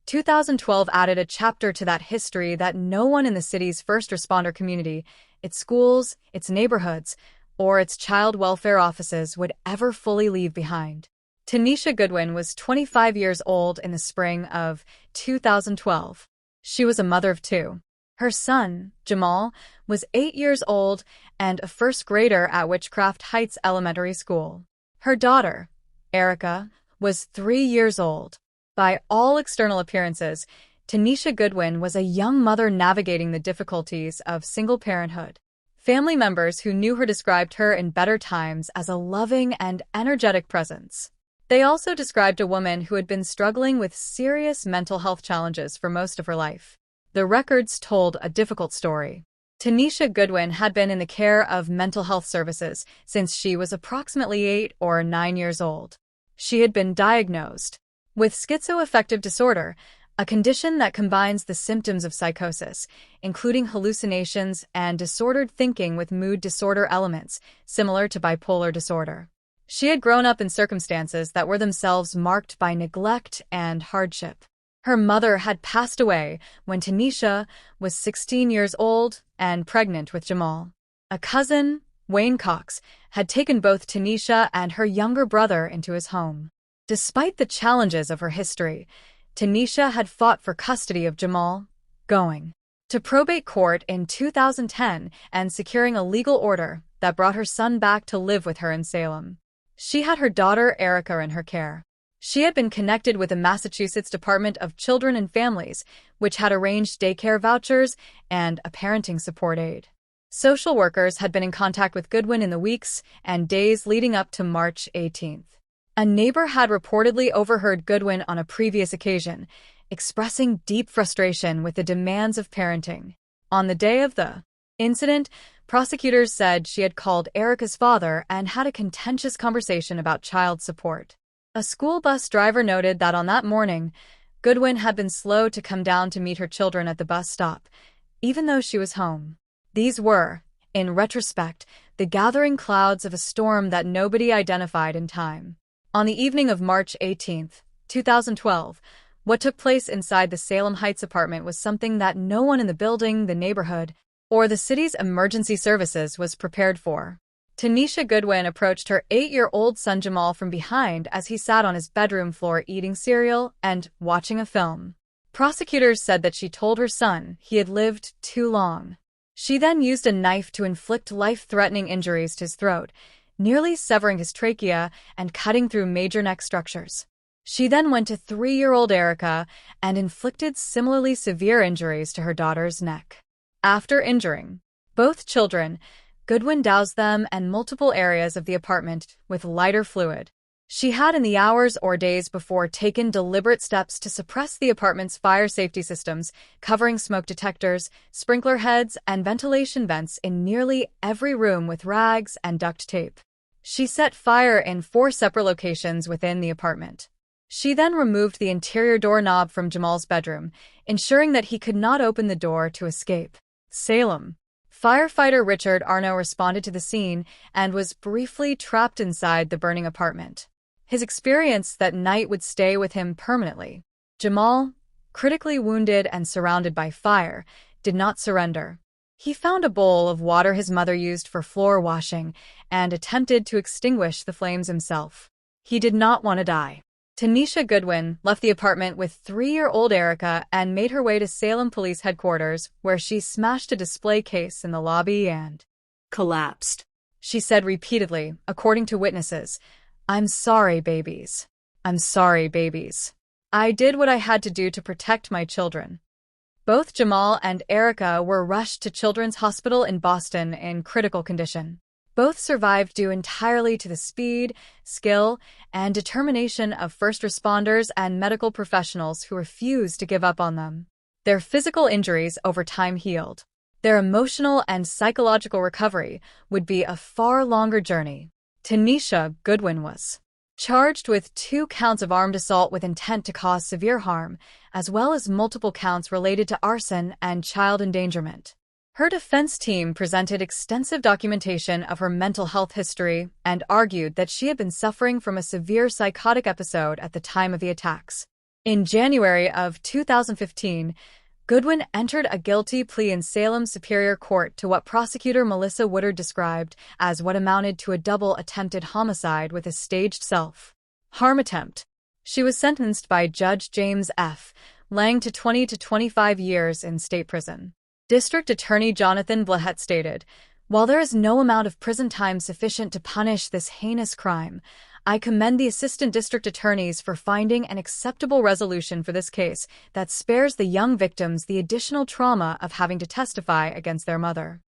2012 added a chapter to that history that no one in the city's first responder community, its schools, its neighborhoods, or its child welfare offices would ever fully leave behind. Tanisha Goodwin was 25 years old in the spring of 2012. She was a mother of 2. Her son, Jamal, was 8 years old and a first grader at Witchcraft Heights Elementary School. Her daughter, Erica, was 3 years old. By all external appearances, Tanisha Goodwin was a young mother navigating the difficulties of single parenthood. Family members who knew her described her in better times as a loving and energetic presence. They also described a woman who had been struggling with serious mental health challenges for most of her life. The records told a difficult story. Tanisha Goodwin had been in the care of mental health services since she was approximately 8 or 9 years old. She had been diagnosed with schizoaffective disorder, a condition that combines the symptoms of psychosis, including hallucinations and disordered thinking with mood disorder elements, similar to bipolar disorder. She had grown up in circumstances that were themselves marked by neglect and hardship. Her mother had passed away when Tanisha was 16 years old and pregnant with Jamal. A cousin, Wayne Cox, had taken both Tanisha and her younger brother into his home. Despite the challenges of her history, Tanisha had fought for custody of Jamal, going to probate court in 2010 and securing a legal order that brought her son back to live with her in Salem. She had her daughter Erica in her care. She had been connected with the Massachusetts Department of Children and Families, which had arranged daycare vouchers and a parenting support aid. Social workers had been in contact with Goodwin in the weeks and days leading up to March 18th. A neighbor had reportedly overheard Goodwin on a previous occasion, expressing deep frustration with the demands of parenting. On the day of the incident, prosecutors said she had called Erica's father and had a contentious conversation about child support. A school bus driver noted that on that morning, Goodwin had been slow to come down to meet her children at the bus stop, even though she was home. These were, in retrospect, the gathering clouds of a storm that nobody identified in time. On the evening of March 18, 2012, what took place inside the Salem Heights apartment was something that no one in the building, the neighborhood, or the city's emergency services was prepared for. Tanisha Goodwin approached her 8-year-old son Jamal from behind as he sat on his bedroom floor eating cereal and watching a film. Prosecutors said that she told her son he had lived too long. She then used a knife to inflict life-threatening injuries to his throat, nearly severing his trachea and cutting through major neck structures. She then went to 3-year-old Erica and inflicted similarly severe injuries to her daughter's neck. After injuring both children, Goodwin doused them and multiple areas of the apartment with lighter fluid. She had in the hours or days before taken deliberate steps to suppress the apartment's fire safety systems, covering smoke detectors, sprinkler heads, and ventilation vents in nearly every room with rags and duct tape. She set fire in 4 separate locations within the apartment. She then removed the interior doorknob from Jamal's bedroom, ensuring that he could not open the door to escape. Salem. Firefighter Richard Arno responded to the scene and was briefly trapped inside the burning apartment. His experience that night would stay with him permanently. Jamal, critically wounded and surrounded by fire, did not surrender. He found a bowl of water his mother used for floor washing and attempted to extinguish the flames himself. He did not want to die. Tanisha Goodwin left the apartment with 3-year-old Erica and made her way to Salem Police Headquarters, where she smashed a display case in the lobby and collapsed. She said repeatedly, according to witnesses, "I'm sorry, babies. I'm sorry, babies. I did what I had to do to protect my children." Both Jamal and Erica were rushed to Children's Hospital in Boston in critical condition. Both survived due entirely to the speed, skill, and determination of first responders and medical professionals who refused to give up on them. Their physical injuries over time healed. Their emotional and psychological recovery would be a far longer journey. Tanisha Goodwin was charged with 2 counts of armed assault with intent to cause severe harm, as well as multiple counts related to arson and child endangerment. Her defense team presented extensive documentation of her mental health history and argued that she had been suffering from a severe psychotic episode at the time of the attacks. In January of 2015, Goodwin entered a guilty plea in Salem Superior Court to what prosecutor Melissa Woodard described as what amounted to a double attempted homicide with a staged self-harm attempt. She was sentenced by Judge James F. Lang to 20 to 25 years in state prison. District Attorney Jonathan Blahet stated, "While there is no amount of prison time sufficient to punish this heinous crime, I commend the assistant district attorneys for finding an acceptable resolution for this case that spares the young victims the additional trauma of having to testify against their mother."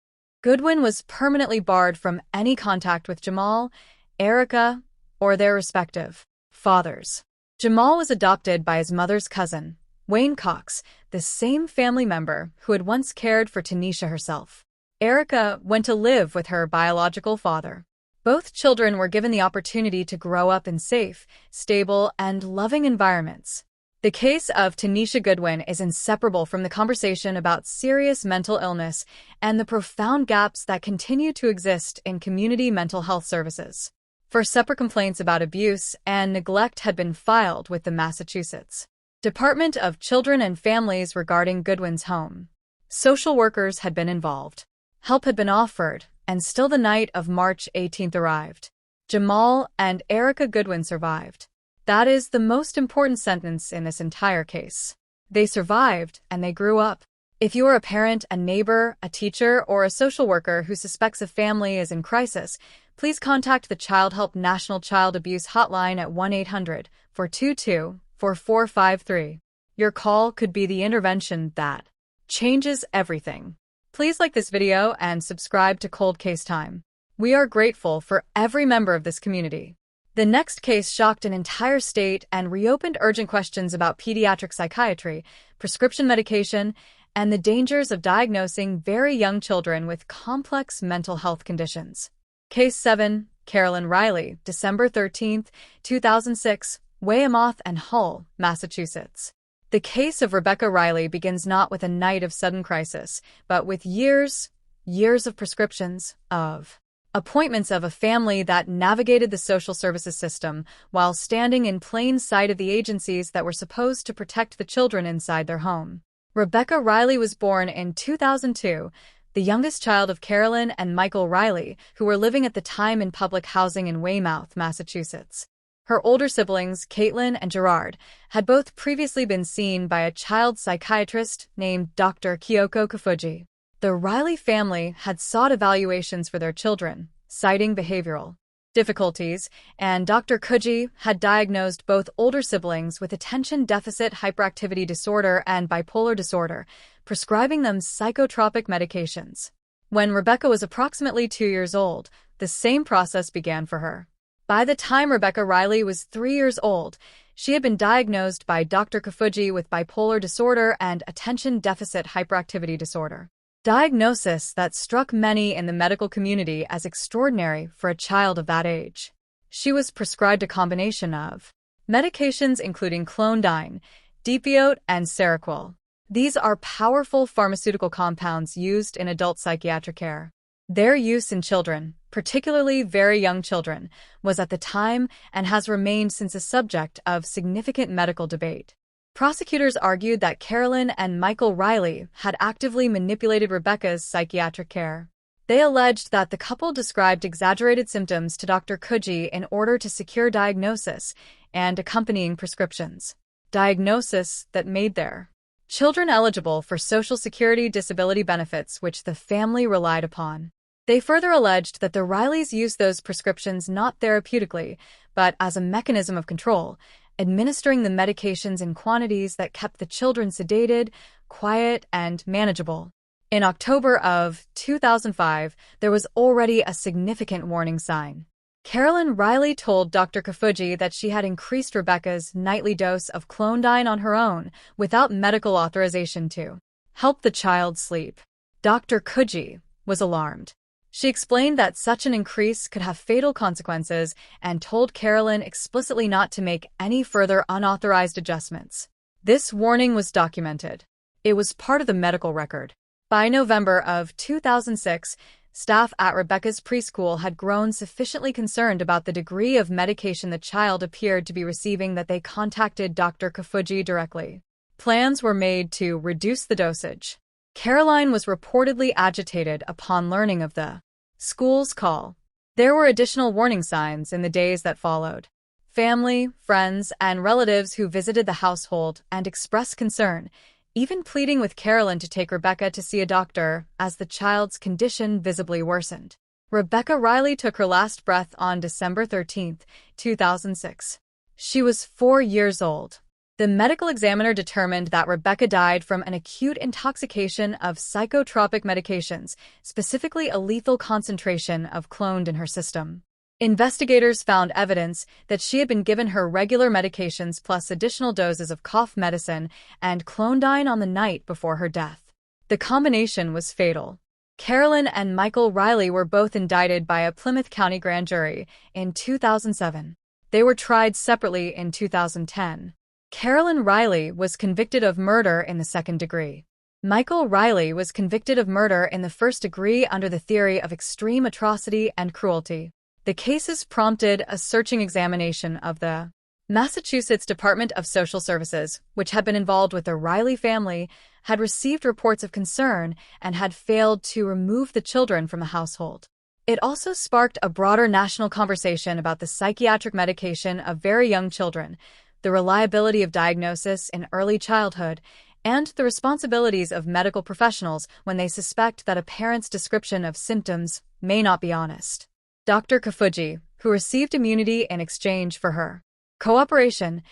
Goodwin was permanently barred from any contact with Jamal, Erica, or their respective fathers. Jamal was adopted by his mother's cousin, Wayne Cox, the same family member who had once cared for Tanisha herself. Erica went to live with her biological father. Both children were given the opportunity to grow up in safe, stable, and loving environments. The case of Tanisha Goodwin is inseparable from the conversation about serious mental illness and the profound gaps that continue to exist in community mental health services. 4 separate complaints about abuse and neglect had been filed with the Massachusetts Department of Children and Families regarding Goodwin's home. Social workers had been involved. Help had been offered, and still the night of March 18th arrived. Jamal and Erica Goodwin survived. That is the most important sentence in this entire case. They survived, and they grew up. If you are a parent, a neighbor, a teacher, or a social worker who suspects a family is in crisis, please contact the Child Help National Child Abuse Hotline at 1-800-422-4453. Your call could be the intervention that changes everything. Please like this video and subscribe to Cold Case Time. We are grateful for every member of this community. The next case shocked an entire state and reopened urgent questions about pediatric psychiatry, prescription medication, and the dangers of diagnosing very young children with complex mental health conditions. Case 7, Carolyn Riley, December 13, 2006, Weymouth and Hull, Massachusetts. The case of Rebecca Riley begins not with a night of sudden crisis, but with years of prescriptions, of appointments of a family that navigated the social services system while standing in plain sight of the agencies that were supposed to protect the children inside their home. Rebecca Riley was born in 2002, the youngest child of Carolyn and Michael Riley, who were living at the time in public housing in Weymouth, Massachusetts. Her older siblings, Caitlin and Gerard, had both previously been seen by a child psychiatrist named Dr. Kyoko Kafuji. The Riley family had sought evaluations for their children, citing behavioral difficulties, and Dr. Kuji had diagnosed both older siblings with attention deficit hyperactivity disorder and bipolar disorder, prescribing them psychotropic medications. When Rebecca was approximately 2 years old, the same process began for her. By the time Rebecca Riley was 3 years old, she had been diagnosed by Dr. Kafuji with bipolar disorder and attention deficit hyperactivity disorder. Diagnosis that struck many in the medical community as extraordinary for a child of that age. She was prescribed a combination of medications including clonidine, Dipiote, and Seroquel. These are powerful pharmaceutical compounds used in adult psychiatric care. Their use in children, particularly very young children, was at the time and has remained since a subject of significant medical debate. Prosecutors argued that Carolyn and Michael Riley had actively manipulated Rebecca's psychiatric care. They alleged that the couple described exaggerated symptoms to Dr. Coogee in order to secure diagnosis and accompanying prescriptions. Diagnosis that made their children eligible for Social Security disability benefits, which the family relied upon. They further alleged that the Rileys used those prescriptions not therapeutically, but as a mechanism of control, administering the medications in quantities that kept the children sedated, quiet, and manageable. In October of 2005, there was already a significant warning sign. Carolyn Riley told Dr. Coogee that she had increased Rebecca's nightly dose of clonidine on her own without medical authorization to help the child sleep. Dr. Coogee was alarmed. She explained that such an increase could have fatal consequences and told Carolyn explicitly not to make any further unauthorized adjustments. This warning was documented. It was part of the medical record. By November of 2006, staff at Rebecca's preschool had grown sufficiently concerned about the degree of medication the child appeared to be receiving that they contacted Dr. Coogee directly. Plans were made to reduce the dosage. Caroline was reportedly agitated upon learning of the school's call. There were additional warning signs in the days that followed. Family, friends, and relatives who visited the household and expressed concern, even pleading with Carolyn to take Rebecca to see a doctor as the child's condition visibly worsened. Rebecca Riley took her last breath on December 13, 2006. She was 4 years old. The medical examiner determined that Rebecca died from an acute intoxication of psychotropic medications, specifically a lethal concentration of cloned in her system. Investigators found evidence that she had been given her regular medications plus additional doses of cough medicine and clonidine on the night before her death. The combination was fatal. Carolyn and Michael Riley were both indicted by a Plymouth County grand jury in 2007. They were tried separately in 2010. Carolyn Riley was convicted of murder in the second degree. Michael Riley was convicted of murder in the first degree under the theory of extreme atrocity and cruelty. The cases prompted a searching examination of the Massachusetts Department of Social Services, which had been involved with the Riley family, had received reports of concern and had failed to remove the children from the household. It also sparked a broader national conversation about the psychiatric medication of very young children, the reliability of diagnosis in early childhood, and the responsibilities of medical professionals when they suspect that a parent's description of symptoms may not be honest. Dr. Coogee, who received immunity in exchange for her cooperation,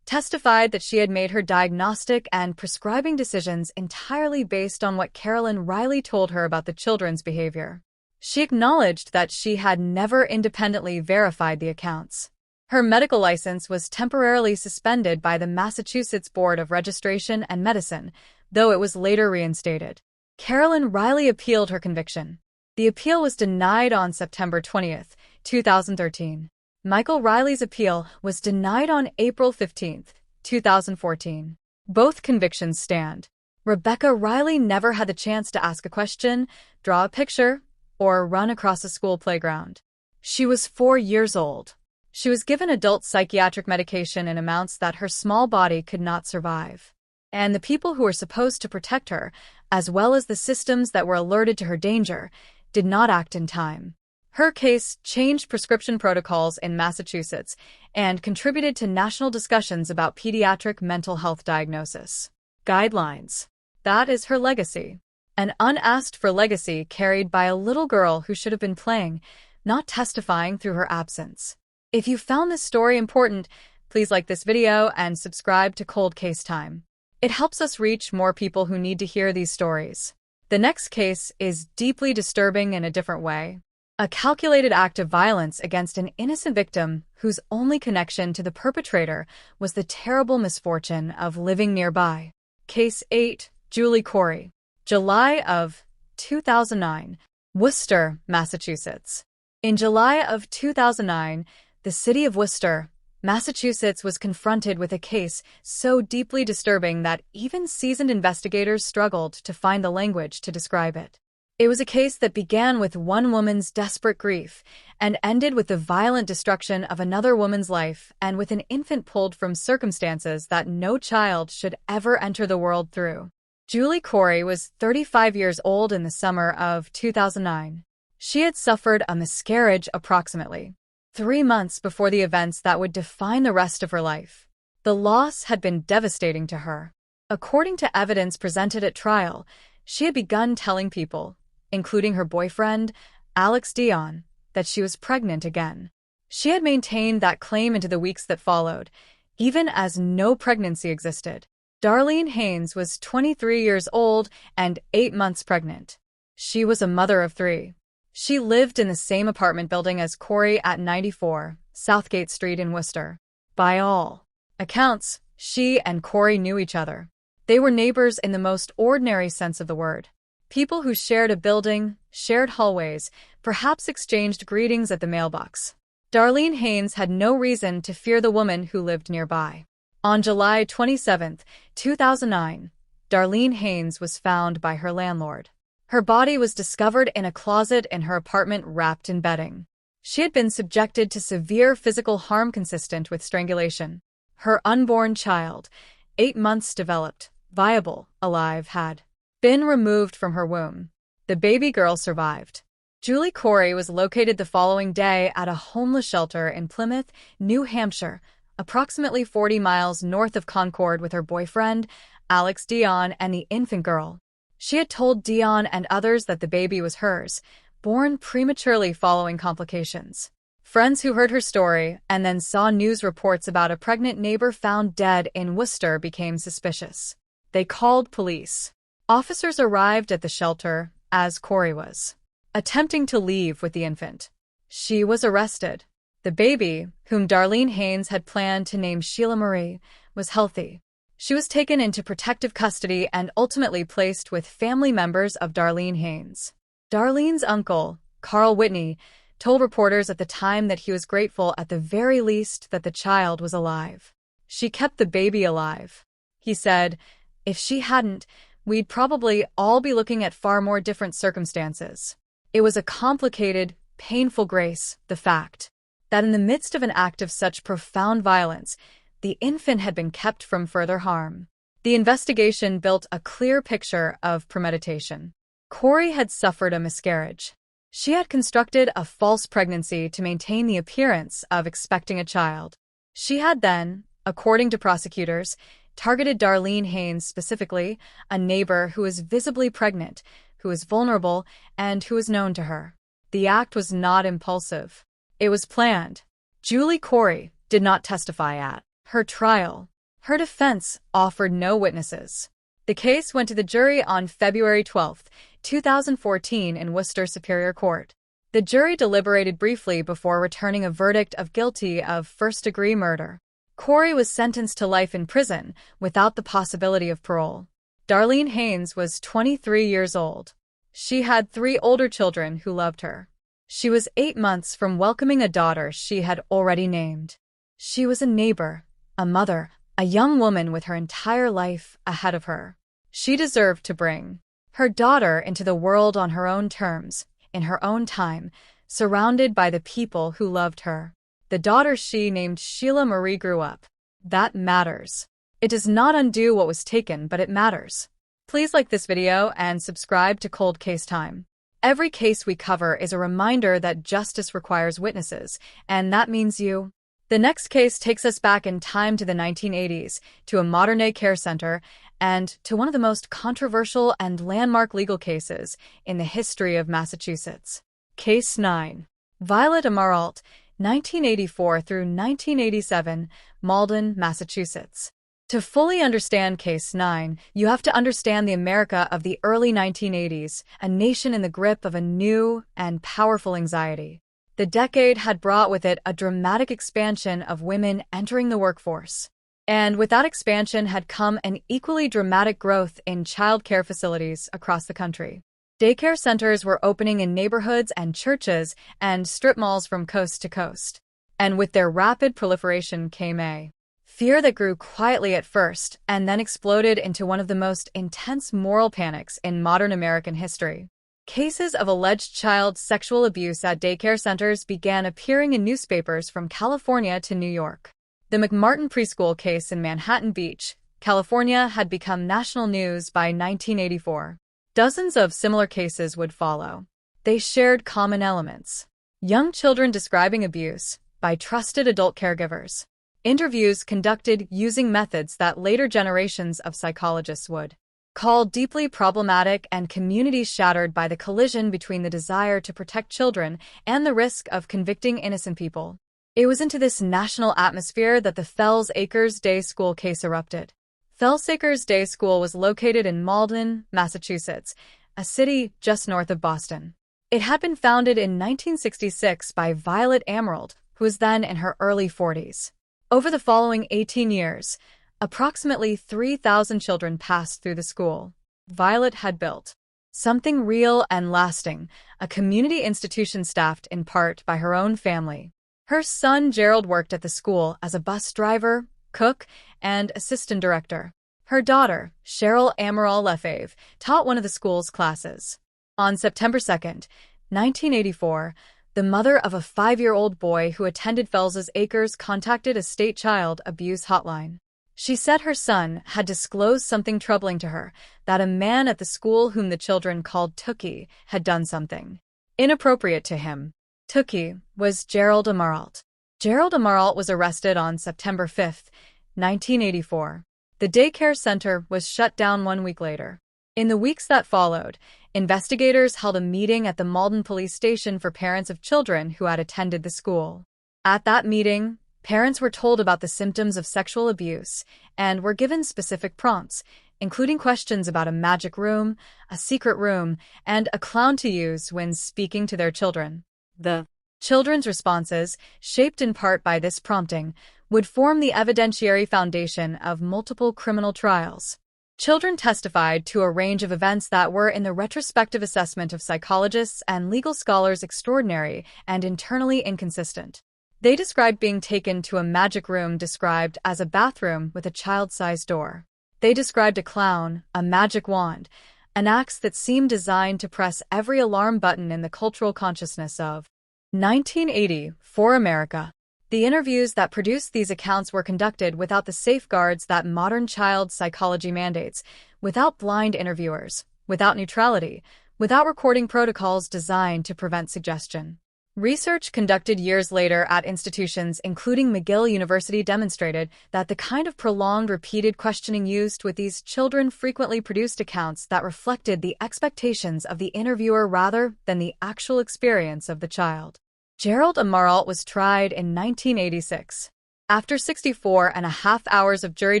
testified that she had made her diagnostic and prescribing decisions entirely based on what Carolyn Riley told her about the children's behavior. She acknowledged that she had never independently verified the accounts. Her medical license was temporarily suspended by the Massachusetts Board of Registration and Medicine, though it was later reinstated. Carolyn Riley appealed her conviction. The appeal was denied on September 20, 2013. Michael Riley's appeal was denied on April 15, 2014. Both convictions stand. Rebecca Riley never had the chance to ask a question, draw a picture, or run across a school playground. She was 4 years old. She was given adult psychiatric medication in amounts that her small body could not survive. And the people who were supposed to protect her, as well as the systems that were alerted to her danger, did not act in time. Her case changed prescription protocols in Massachusetts and contributed to national discussions about pediatric mental health diagnosis guidelines. That is her legacy. An unasked-for legacy carried by a little girl who should have been playing, not testifying through her absence. If you found this story important, please like this video and subscribe to Cold Case Time. It helps us reach more people who need to hear these stories. The next case is deeply disturbing in a different way. A calculated act of violence against an innocent victim whose only connection to the perpetrator was the terrible misfortune of living nearby. Case 8, Julie Corey. July of 2009, Worcester, Massachusetts. In July of 2009, the city of Worcester, Massachusetts was confronted with a case so deeply disturbing that even seasoned investigators struggled to find the language to describe it. It was a case that began with one woman's desperate grief and ended with the violent destruction of another woman's life and with an infant pulled from circumstances that no child should ever enter the world through. Julie Corey was 35 years old in the summer of 2009. She had suffered a miscarriage approximately 3 months before the events that would define the rest of her life. The loss had been devastating to her. According to evidence presented at trial, she had begun telling people, including her boyfriend, Alex Dion, that she was pregnant again. She had maintained that claim into the weeks that followed, even as no pregnancy existed. Darlene Haynes was 23 years old and 8 months pregnant. She was a mother of 3. She lived in the same apartment building as Corey at 94 Southgate Street in Worcester. By all accounts, she and Corey knew each other. They were neighbors in the most ordinary sense of the word. People who shared a building, shared hallways, perhaps exchanged greetings at the mailbox. Darlene Haynes had no reason to fear the woman who lived nearby. On July 27, 2009, Darlene Haynes was found by her landlord. Her body was discovered in a closet in her apartment wrapped in bedding. She had been subjected to severe physical harm consistent with strangulation. Her unborn child, 8 months developed, viable, alive, had been removed from her womb. The baby girl survived. Julie Corey was located the following day at a homeless shelter in Plymouth, New Hampshire, approximately 40 miles north of Concord with her boyfriend, Alex Dion, and the infant girl. She had told Dion and others that the baby was hers, born prematurely following complications. Friends who heard her story and then saw news reports about a pregnant neighbor found dead in Worcester became suspicious. They called police. Officers arrived at the shelter as Corey was attempting to leave with the infant. She was arrested. The baby, whom Darlene Haynes had planned to name Sheila Marie, was healthy. She was taken into protective custody and ultimately placed with family members of Darlene Haynes. Darlene's uncle, Carl Whitney, told reporters at the time that he was grateful at the very least that the child was alive. She kept the baby alive. He said, "If she hadn't, we'd probably all be looking at far more different circumstances." It was a complicated, painful grace, the fact that in the midst of an act of such profound violence, the infant had been kept from further harm. The investigation built a clear picture of premeditation. Corey had suffered a miscarriage. She had constructed a false pregnancy to maintain the appearance of expecting a child. She had then, according to prosecutors, targeted Darlene Haynes specifically, a neighbor who was visibly pregnant, who was vulnerable, and who was known to her. The act was not impulsive. It was planned. Julie Corey did not testify at her trial. Her defense offered no witnesses. The case went to the jury on February 12, 2014 in Worcester Superior Court. The jury deliberated briefly before returning a verdict of guilty of first-degree murder. Corey was sentenced to life in prison without the possibility of parole. Darlene Haynes was 23 years old. She had 3 older children who loved her. She was 8 months from welcoming a daughter she had already named. She was a neighbor, a mother, a young woman with her entire life ahead of her. She deserved to bring her daughter into the world on her own terms, in her own time, surrounded by the people who loved her. The daughter she named Sheila Marie grew up. That matters. It does not undo what was taken, but it matters. Please like this video and subscribe to Cold Case Time. Every case we cover is a reminder that justice requires witnesses, and that means you. The next case takes us back in time to the 1980s, to a modern-day care center, and to one of the most controversial and landmark legal cases in the history of Massachusetts. Case 9. Violet Amarault, 1984 through 1987, Malden, Massachusetts. To fully understand Case 9, you have to understand the America of the early 1980s, a nation in the grip of a new and powerful anxiety. The decade had brought with it a dramatic expansion of women entering the workforce. And with that expansion had come an equally dramatic growth in child care facilities across the country. Daycare centers were opening in neighborhoods and churches and strip malls from coast to coast. And with their rapid proliferation came a fear that grew quietly at first and then exploded into one of the most intense moral panics in modern American history. Cases of alleged child sexual abuse at daycare centers began appearing in newspapers from California to New York. The McMartin preschool case in Manhattan Beach, California, had become national news by 1984. Dozens of similar cases would follow. They shared common elements. Young children describing abuse by trusted adult caregivers. Interviews conducted using methods that later generations of psychologists would call deeply problematic, and communities shattered by the collision between the desire to protect children and the risk of convicting innocent people. It was into this national atmosphere that the Fells Acres Day School case erupted. Fells Acres Day School was located in Malden, Massachusetts, a city just north of Boston. It had been founded in 1966 by Violet Emerald, who was then in her early 40s. Over the following 18 years, approximately 3,000 children passed through the school. Violet had built something real and lasting, a community institution staffed in part by her own family. Her son Gerald worked at the school as a bus driver, cook, and assistant director. Her daughter, Cheryl Amaral Lefebvre, taught one of the school's classes. On September 2, 1984, the mother of a 5-year-old boy who attended Fells Acres contacted a state child abuse hotline. She said her son had disclosed something troubling to her, that a man at the school whom the children called Tookie had done something inappropriate to him. Tookie was Gerald Amaralt. Gerald Amaralt was arrested on September 5, 1984. The daycare center was shut down 1 week later. In the weeks that followed, investigators held a meeting at the Malden police station for parents of children who had attended the school. At that meeting, parents were told about the symptoms of sexual abuse and were given specific prompts, including questions about a magic room, a secret room, and a clown to use when speaking to their children. The children's responses, shaped in part by this prompting, would form the evidentiary foundation of multiple criminal trials. Children testified to a range of events that were, in the retrospective assessment of psychologists and legal scholars, extraordinary and internally inconsistent. They described being taken to a magic room described as a bathroom with a child-sized door. They described a clown, a magic wand, an axe that seemed designed to press every alarm button in the cultural consciousness of 1980 for America. The interviews that produced these accounts were conducted without the safeguards that modern child psychology mandates, without blind interviewers, without neutrality, without recording protocols designed to prevent suggestion. Research conducted years later at institutions including McGill University demonstrated that the kind of prolonged, repeated questioning used with these children frequently produced accounts that reflected the expectations of the interviewer rather than the actual experience of the child. Gerald Amaralt was tried in 1986. After 64.5 hours of jury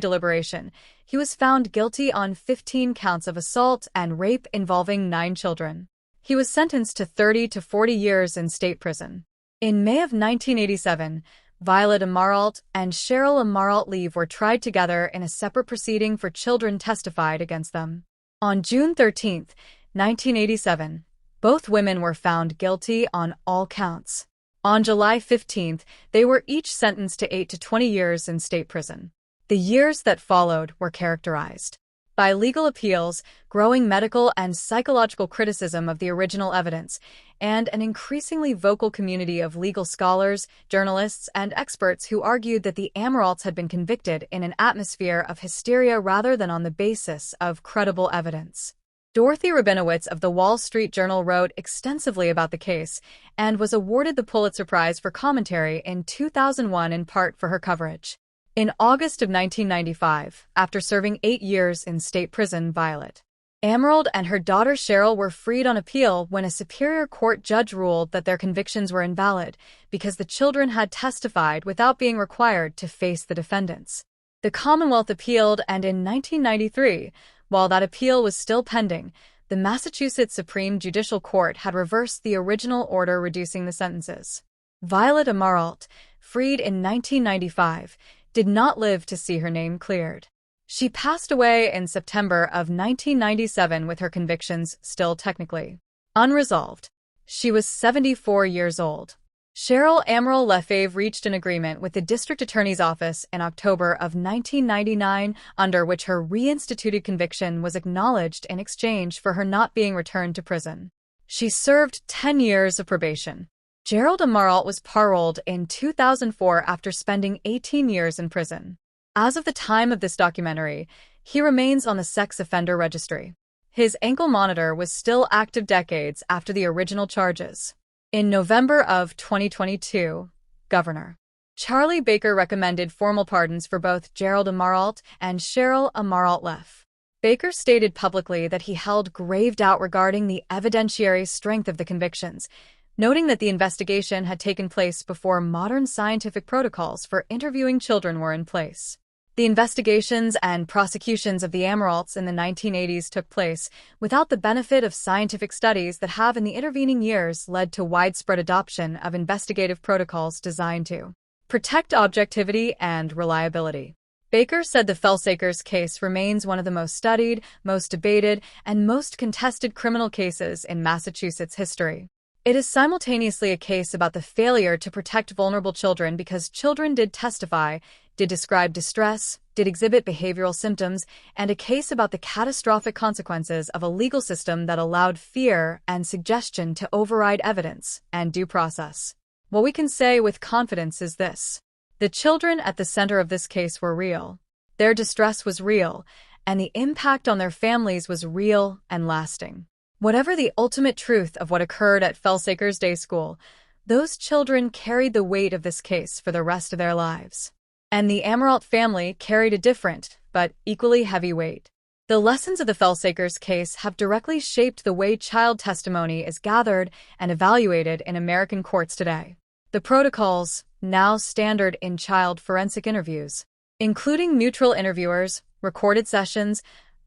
deliberation, he was found guilty on 15 counts of assault and rape involving 9 children. He was sentenced to 30 to 40 years in state prison. In May of 1987, Violet Amaralt and Cheryl Amaralt Leave were tried together in a separate proceeding for children testified against them. On June 13, 1987, both women were found guilty on all counts. On July 15, they were each sentenced to 8 to 20 years in state prison. The years that followed were characterized by legal appeals, growing medical and psychological criticism of the original evidence, and an increasingly vocal community of legal scholars, journalists, and experts who argued that the Amaralts had been convicted in an atmosphere of hysteria rather than on the basis of credible evidence. Dorothy Rabinowitz of the Wall Street Journal wrote extensively about the case and was awarded the Pulitzer Prize for commentary in 2001 in part for her coverage. In August of 1995, after serving 8 years in state prison, Violet Emerald and her daughter Cheryl were freed on appeal when a Superior Court judge ruled that their convictions were invalid because the children had testified without being required to face the defendants. The Commonwealth appealed, and in 1993, while that appeal was still pending, the Massachusetts Supreme Judicial Court had reversed the original order reducing the sentences. Violet Amaralt, freed in 1995, did not live to see her name cleared. She passed away in September of 1997 with her convictions still technically unresolved. She was 74 years old. Cheryl Amaral Lefebvre reached an agreement with the District Attorney's Office in October of 1999, under which her reinstituted conviction was acknowledged in exchange for her not being returned to prison. She served 10 years of probation. Gerald Amaralt was paroled in 2004 after spending 18 years in prison. As of the time of this documentary, he remains on the sex offender registry. His ankle monitor was still active decades after the original charges. In November of 2022, Governor Charlie Baker recommended formal pardons for both Gerald Amaralt and Cheryl Amaralt-Leff. Baker stated publicly that he held grave doubt regarding the evidentiary strength of the convictions, noting that the investigation had taken place before modern scientific protocols for interviewing children were in place. The investigations and prosecutions of the Amaralts in the 1980s took place without the benefit of scientific studies that have in the intervening years led to widespread adoption of investigative protocols designed to protect objectivity and reliability. Baker said the Felsakers case remains one of the most studied, most debated, and most contested criminal cases in Massachusetts history. It is simultaneously a case about the failure to protect vulnerable children because children did testify, did describe distress, did exhibit behavioral symptoms, and a case about the catastrophic consequences of a legal system that allowed fear and suggestion to override evidence and due process. What we can say with confidence is this: the children at the center of this case were real, their distress was real, and the impact on their families was real and lasting. Whatever the ultimate truth of what occurred at Felsakers Day School, those children carried the weight of this case for the rest of their lives. And the Amaralt family carried a different, but equally heavy weight. The lessons of the Felsakers case have directly shaped the way child testimony is gathered and evaluated in American courts today. The protocols, now standard in child forensic interviews, including neutral interviewers, recorded sessions,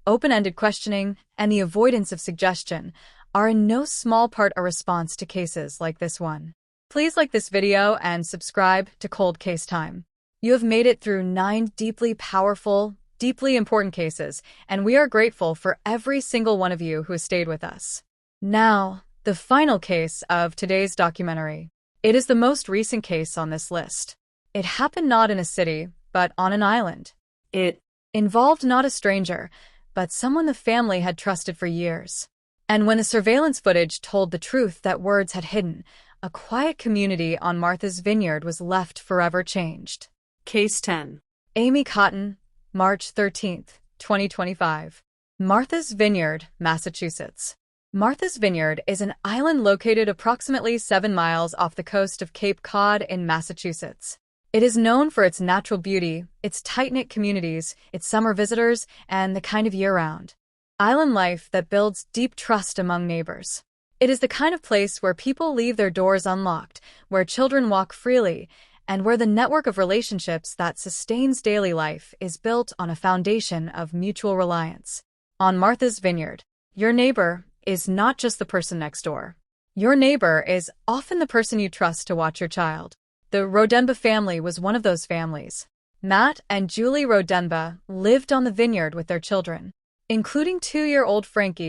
open-ended questioning, and the avoidance of suggestion, are in no small part a response to cases like this one. Please like this video and subscribe to Cold Case Time. You have made it through 9 deeply powerful, deeply important cases, and we are grateful for every single one of you who has stayed with us. Now, the final case of today's documentary. It is the most recent case on this list. It happened not in a city, but on an island. It involved not a stranger, but someone the family had trusted for years. And when the surveillance footage told the truth that words had hidden, a quiet community on Martha's Vineyard was left forever changed. Case 10. Amy Cotton, March 13, 2025. Martha's Vineyard, Massachusetts. Martha's Vineyard is an island located approximately 7 miles off the coast of Cape Cod in Massachusetts. It is known for its natural beauty, its tight-knit communities, its summer visitors, and the kind of year-round island life that builds deep trust among neighbors. It is the kind of place where people leave their doors unlocked, where children walk freely, and where the network of relationships that sustains daily life is built on a foundation of mutual reliance. On Martha's Vineyard, your neighbor is not just the person next door. Your neighbor is often the person you trust to watch your child. The Rodenba family was one of those families. Matt and Julie Rodenba lived on the vineyard with their children, including 2-year-old Frank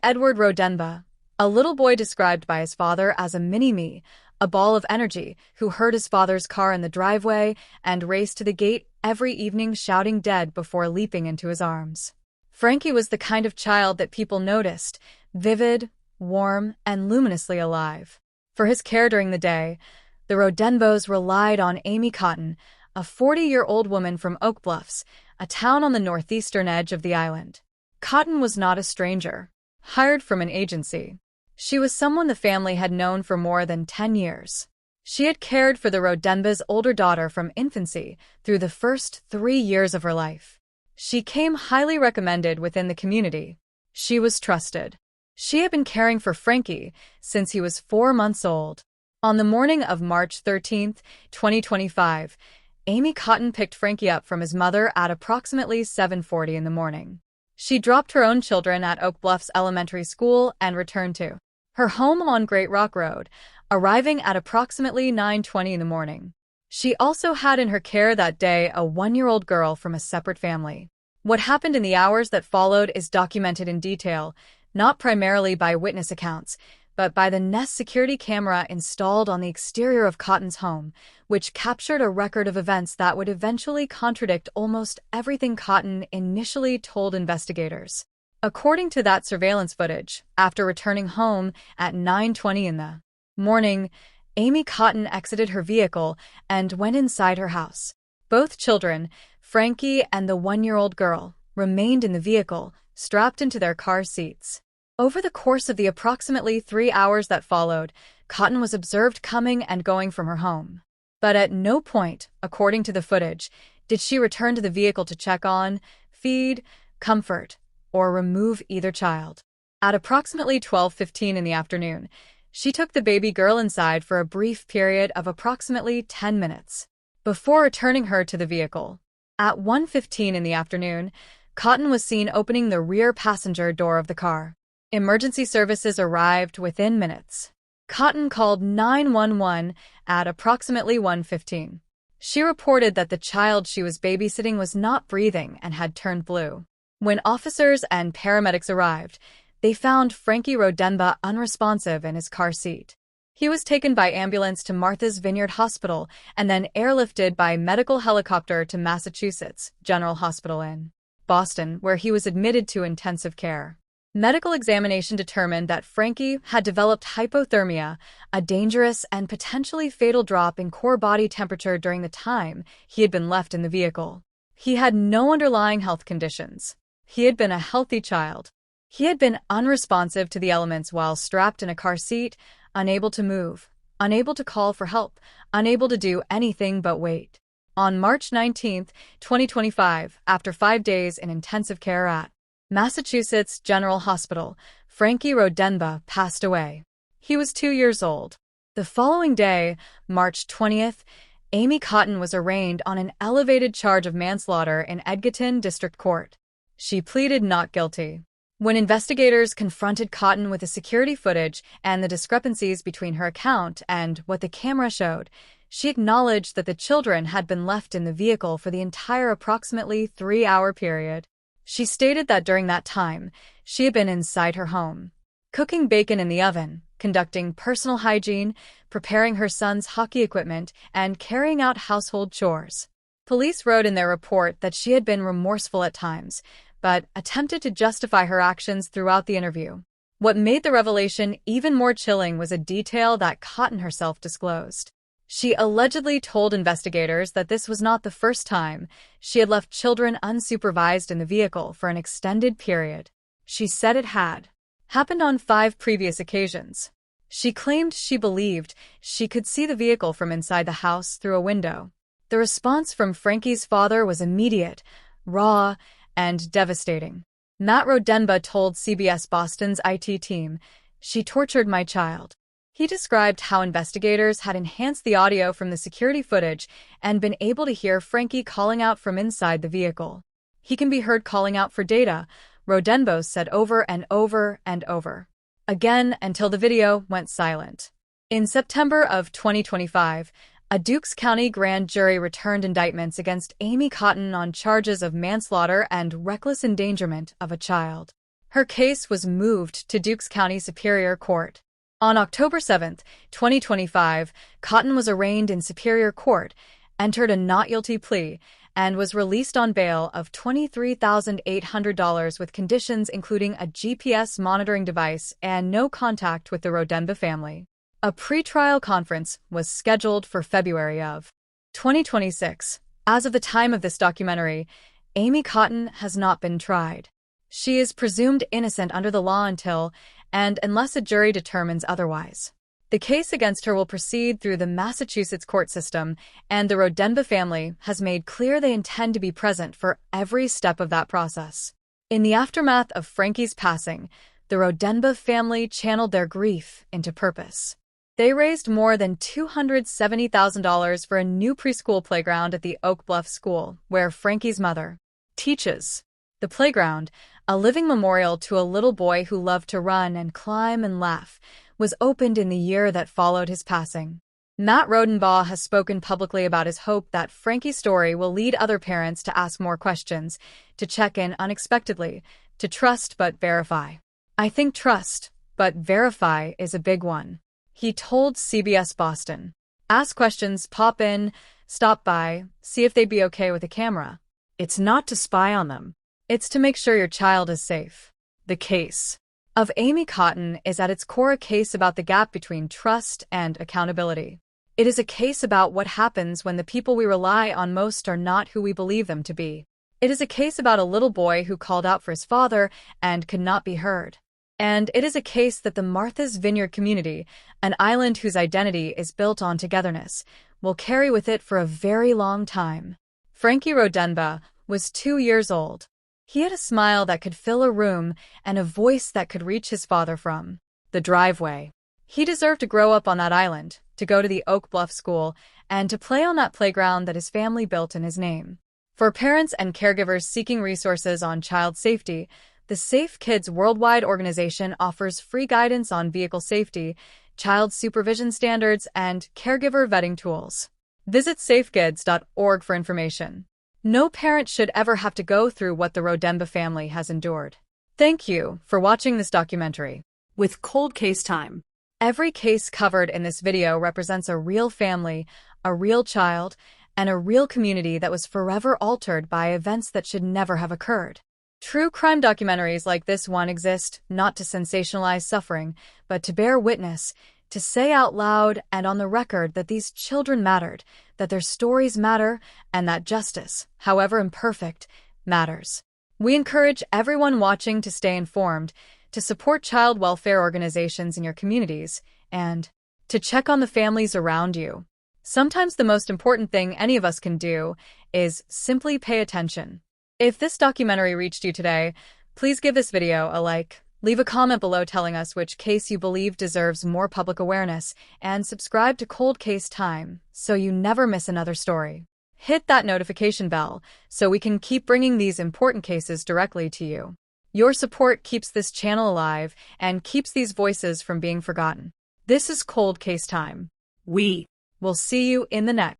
Edward Rodenba, a little boy described by his father as a mini-me, a ball of energy, who heard his father's car in the driveway and raced to the gate every evening shouting dead before leaping into his arms. Frankie was the kind of child that people noticed, vivid, warm, and luminously alive. For his care during the day, the Rodenbos relied on Amy Cotton, a 40-year-old woman from Oak Bluffs, a town on the northeastern edge of the island. Cotton was not a stranger, hired from an agency. She was someone the family had known for more than 10 years. She had cared for the Rodenba's older daughter from infancy through the first 3 years of her life. She came highly recommended within the community. She was trusted. She had been caring for Frankie since he was 4 months old. On the morning of March 13, 2025, Amy Cotton picked Frankie up from his mother at approximately 7:40 in the morning. She dropped her own children at Oak Bluffs Elementary School and returned to her home on Great Rock Road, arriving at approximately 9:20 in the morning. She also had in her care that day a 1-year-old girl from a separate family. What happened in the hours that followed is documented in detail, not primarily by witness accounts, but by the Nest security camera installed on the exterior of Cotton's home, which captured a record of events that would eventually contradict almost everything Cotton initially told investigators. According to that surveillance footage, after returning home at 9:20 in the morning, Amy Cotton exited her vehicle and went inside her house. Both children, Frankie and the 1-year-old girl, remained in the vehicle, strapped into their car seats. Over the course of the approximately 3 hours that followed, Cotton was observed coming and going from her home. But at no point, according to the footage, did she return to the vehicle to check on, feed, comfort, or remove either child. At approximately 12:15 in the afternoon, she took the baby girl inside for a brief period of approximately 10 minutes, before returning her to the vehicle. At 1:15 in the afternoon, Cotton was seen opening the rear passenger door of the car. Emergency services arrived within minutes. Cotton called 911 at approximately 1:15. She reported that the child she was babysitting was not breathing and had turned blue. When officers and paramedics arrived, they found Frankie Rodenba unresponsive in his car seat. He was taken by ambulance to Martha's Vineyard Hospital and then airlifted by medical helicopter to Massachusetts General Hospital in Boston, where he was admitted to intensive care. Medical examination determined that Frankie had developed hypothermia, a dangerous and potentially fatal drop in core body temperature during the time he had been left in the vehicle. He had no underlying health conditions. He had been a healthy child. He had been unresponsive to the elements while strapped in a car seat, unable to move, unable to call for help, unable to do anything but wait. On March 19, 2025, after 5 days in intensive care at Massachusetts General Hospital, Frankie Rodenba passed away. He was 2 years old. The following day, March 20th, Amy Cotton was arraigned on an elevated charge of manslaughter in Edgerton District Court. She pleaded not guilty. When investigators confronted Cotton with the security footage and the discrepancies between her account and what the camera showed, she acknowledged that the children had been left in the vehicle for the entire approximately 3-hour period. She stated that during that time, she had been inside her home, cooking bacon in the oven, conducting personal hygiene, preparing her son's hockey equipment, and carrying out household chores. Police wrote in their report that she had been remorseful at times, but attempted to justify her actions throughout the interview. What made the revelation even more chilling was a detail that Cotton herself disclosed. She allegedly told investigators that this was not the first time she had left children unsupervised in the vehicle for an extended period. She said it had happened on 5 previous occasions. She claimed she believed she could see the vehicle from inside the house through a window. The response from Frankie's father was immediate, raw, and devastating. Matt Rodenba told CBS Boston's IT team, "She tortured my child." He described how investigators had enhanced the audio from the security footage and been able to hear Frankie calling out from inside the vehicle. "He can be heard calling out for data," Rodenba said over and over and over again until the video went silent. In September of 2025, a Dukes County grand jury returned indictments against Amy Cotton on charges of manslaughter and reckless endangerment of a child. Her case was moved to Dukes County Superior Court. On October 7, 2025, Cotton was arraigned in Superior Court, entered a not guilty plea, and was released on bail of $23,800 with conditions including a GPS monitoring device and no contact with the Rodenba family. A pretrial conference was scheduled for February of 2026. As of the time of this documentary, Amy Cotton has not been tried. She is presumed innocent under the law until and unless a jury determines otherwise. The case against her will proceed through the Massachusetts court system, and the Rodenba family has made clear they intend to be present for every step of that process. In the aftermath of Frankie's passing, the Rodenba family channeled their grief into purpose. They raised more than $270,000 for a new preschool playground at the Oak Bluff School, where Frankie's mother teaches. The playground, a living memorial to a little boy who loved to run and climb and laugh, was opened in the year that followed his passing. Matt Rodenbaugh has spoken publicly about his hope that Frankie's story will lead other parents to ask more questions, to check in unexpectedly, to trust but verify. "I think trust but verify is a big one," he told CBS Boston. "Ask questions, pop in, stop by, see if they'd be okay with a camera. It's not to spy on them. It's to make sure your child is safe." The case of Amy Cotton is at its core a case about the gap between trust and accountability. It is a case about what happens when the people we rely on most are not who we believe them to be. It is a case about a little boy who called out for his father and could not be heard. And it is a case that the Martha's Vineyard community, an island whose identity is built on togetherness, will carry with it for a very long time. Frankie Rodenba was 2 years old. He had a smile that could fill a room and a voice that could reach his father from the driveway. He deserved to grow up on that island, to go to the Oak Bluff School, and to play on that playground that his family built in his name. For parents and caregivers seeking resources on child safety, the Safe Kids Worldwide organization offers free guidance on vehicle safety, child supervision standards, and caregiver vetting tools. Visit safekids.org for information. No parent should ever have to go through what the Rodenba family has endured. Thank you for watching this documentary. With Cold Case Time. Every case covered in this video represents a real family, a real child, and a real community that was forever altered by events that should never have occurred. True crime documentaries like this one exist not to sensationalize suffering, but to bear witness, to say out loud and on the record that these children mattered, that their stories matter, and that justice, however imperfect, matters. We encourage everyone watching to stay informed, to support child welfare organizations in your communities, and to check on the families around you. Sometimes the most important thing any of us can do is simply pay attention. If this documentary reached you today, please give this video a like. Leave a comment below telling us which case you believe deserves more public awareness, and subscribe to Cold Case Time so you never miss another story. Hit that notification bell so we can keep bringing these important cases directly to you. Your support keeps this channel alive and keeps these voices from being forgotten. This is Cold Case Time. We will see you in the next.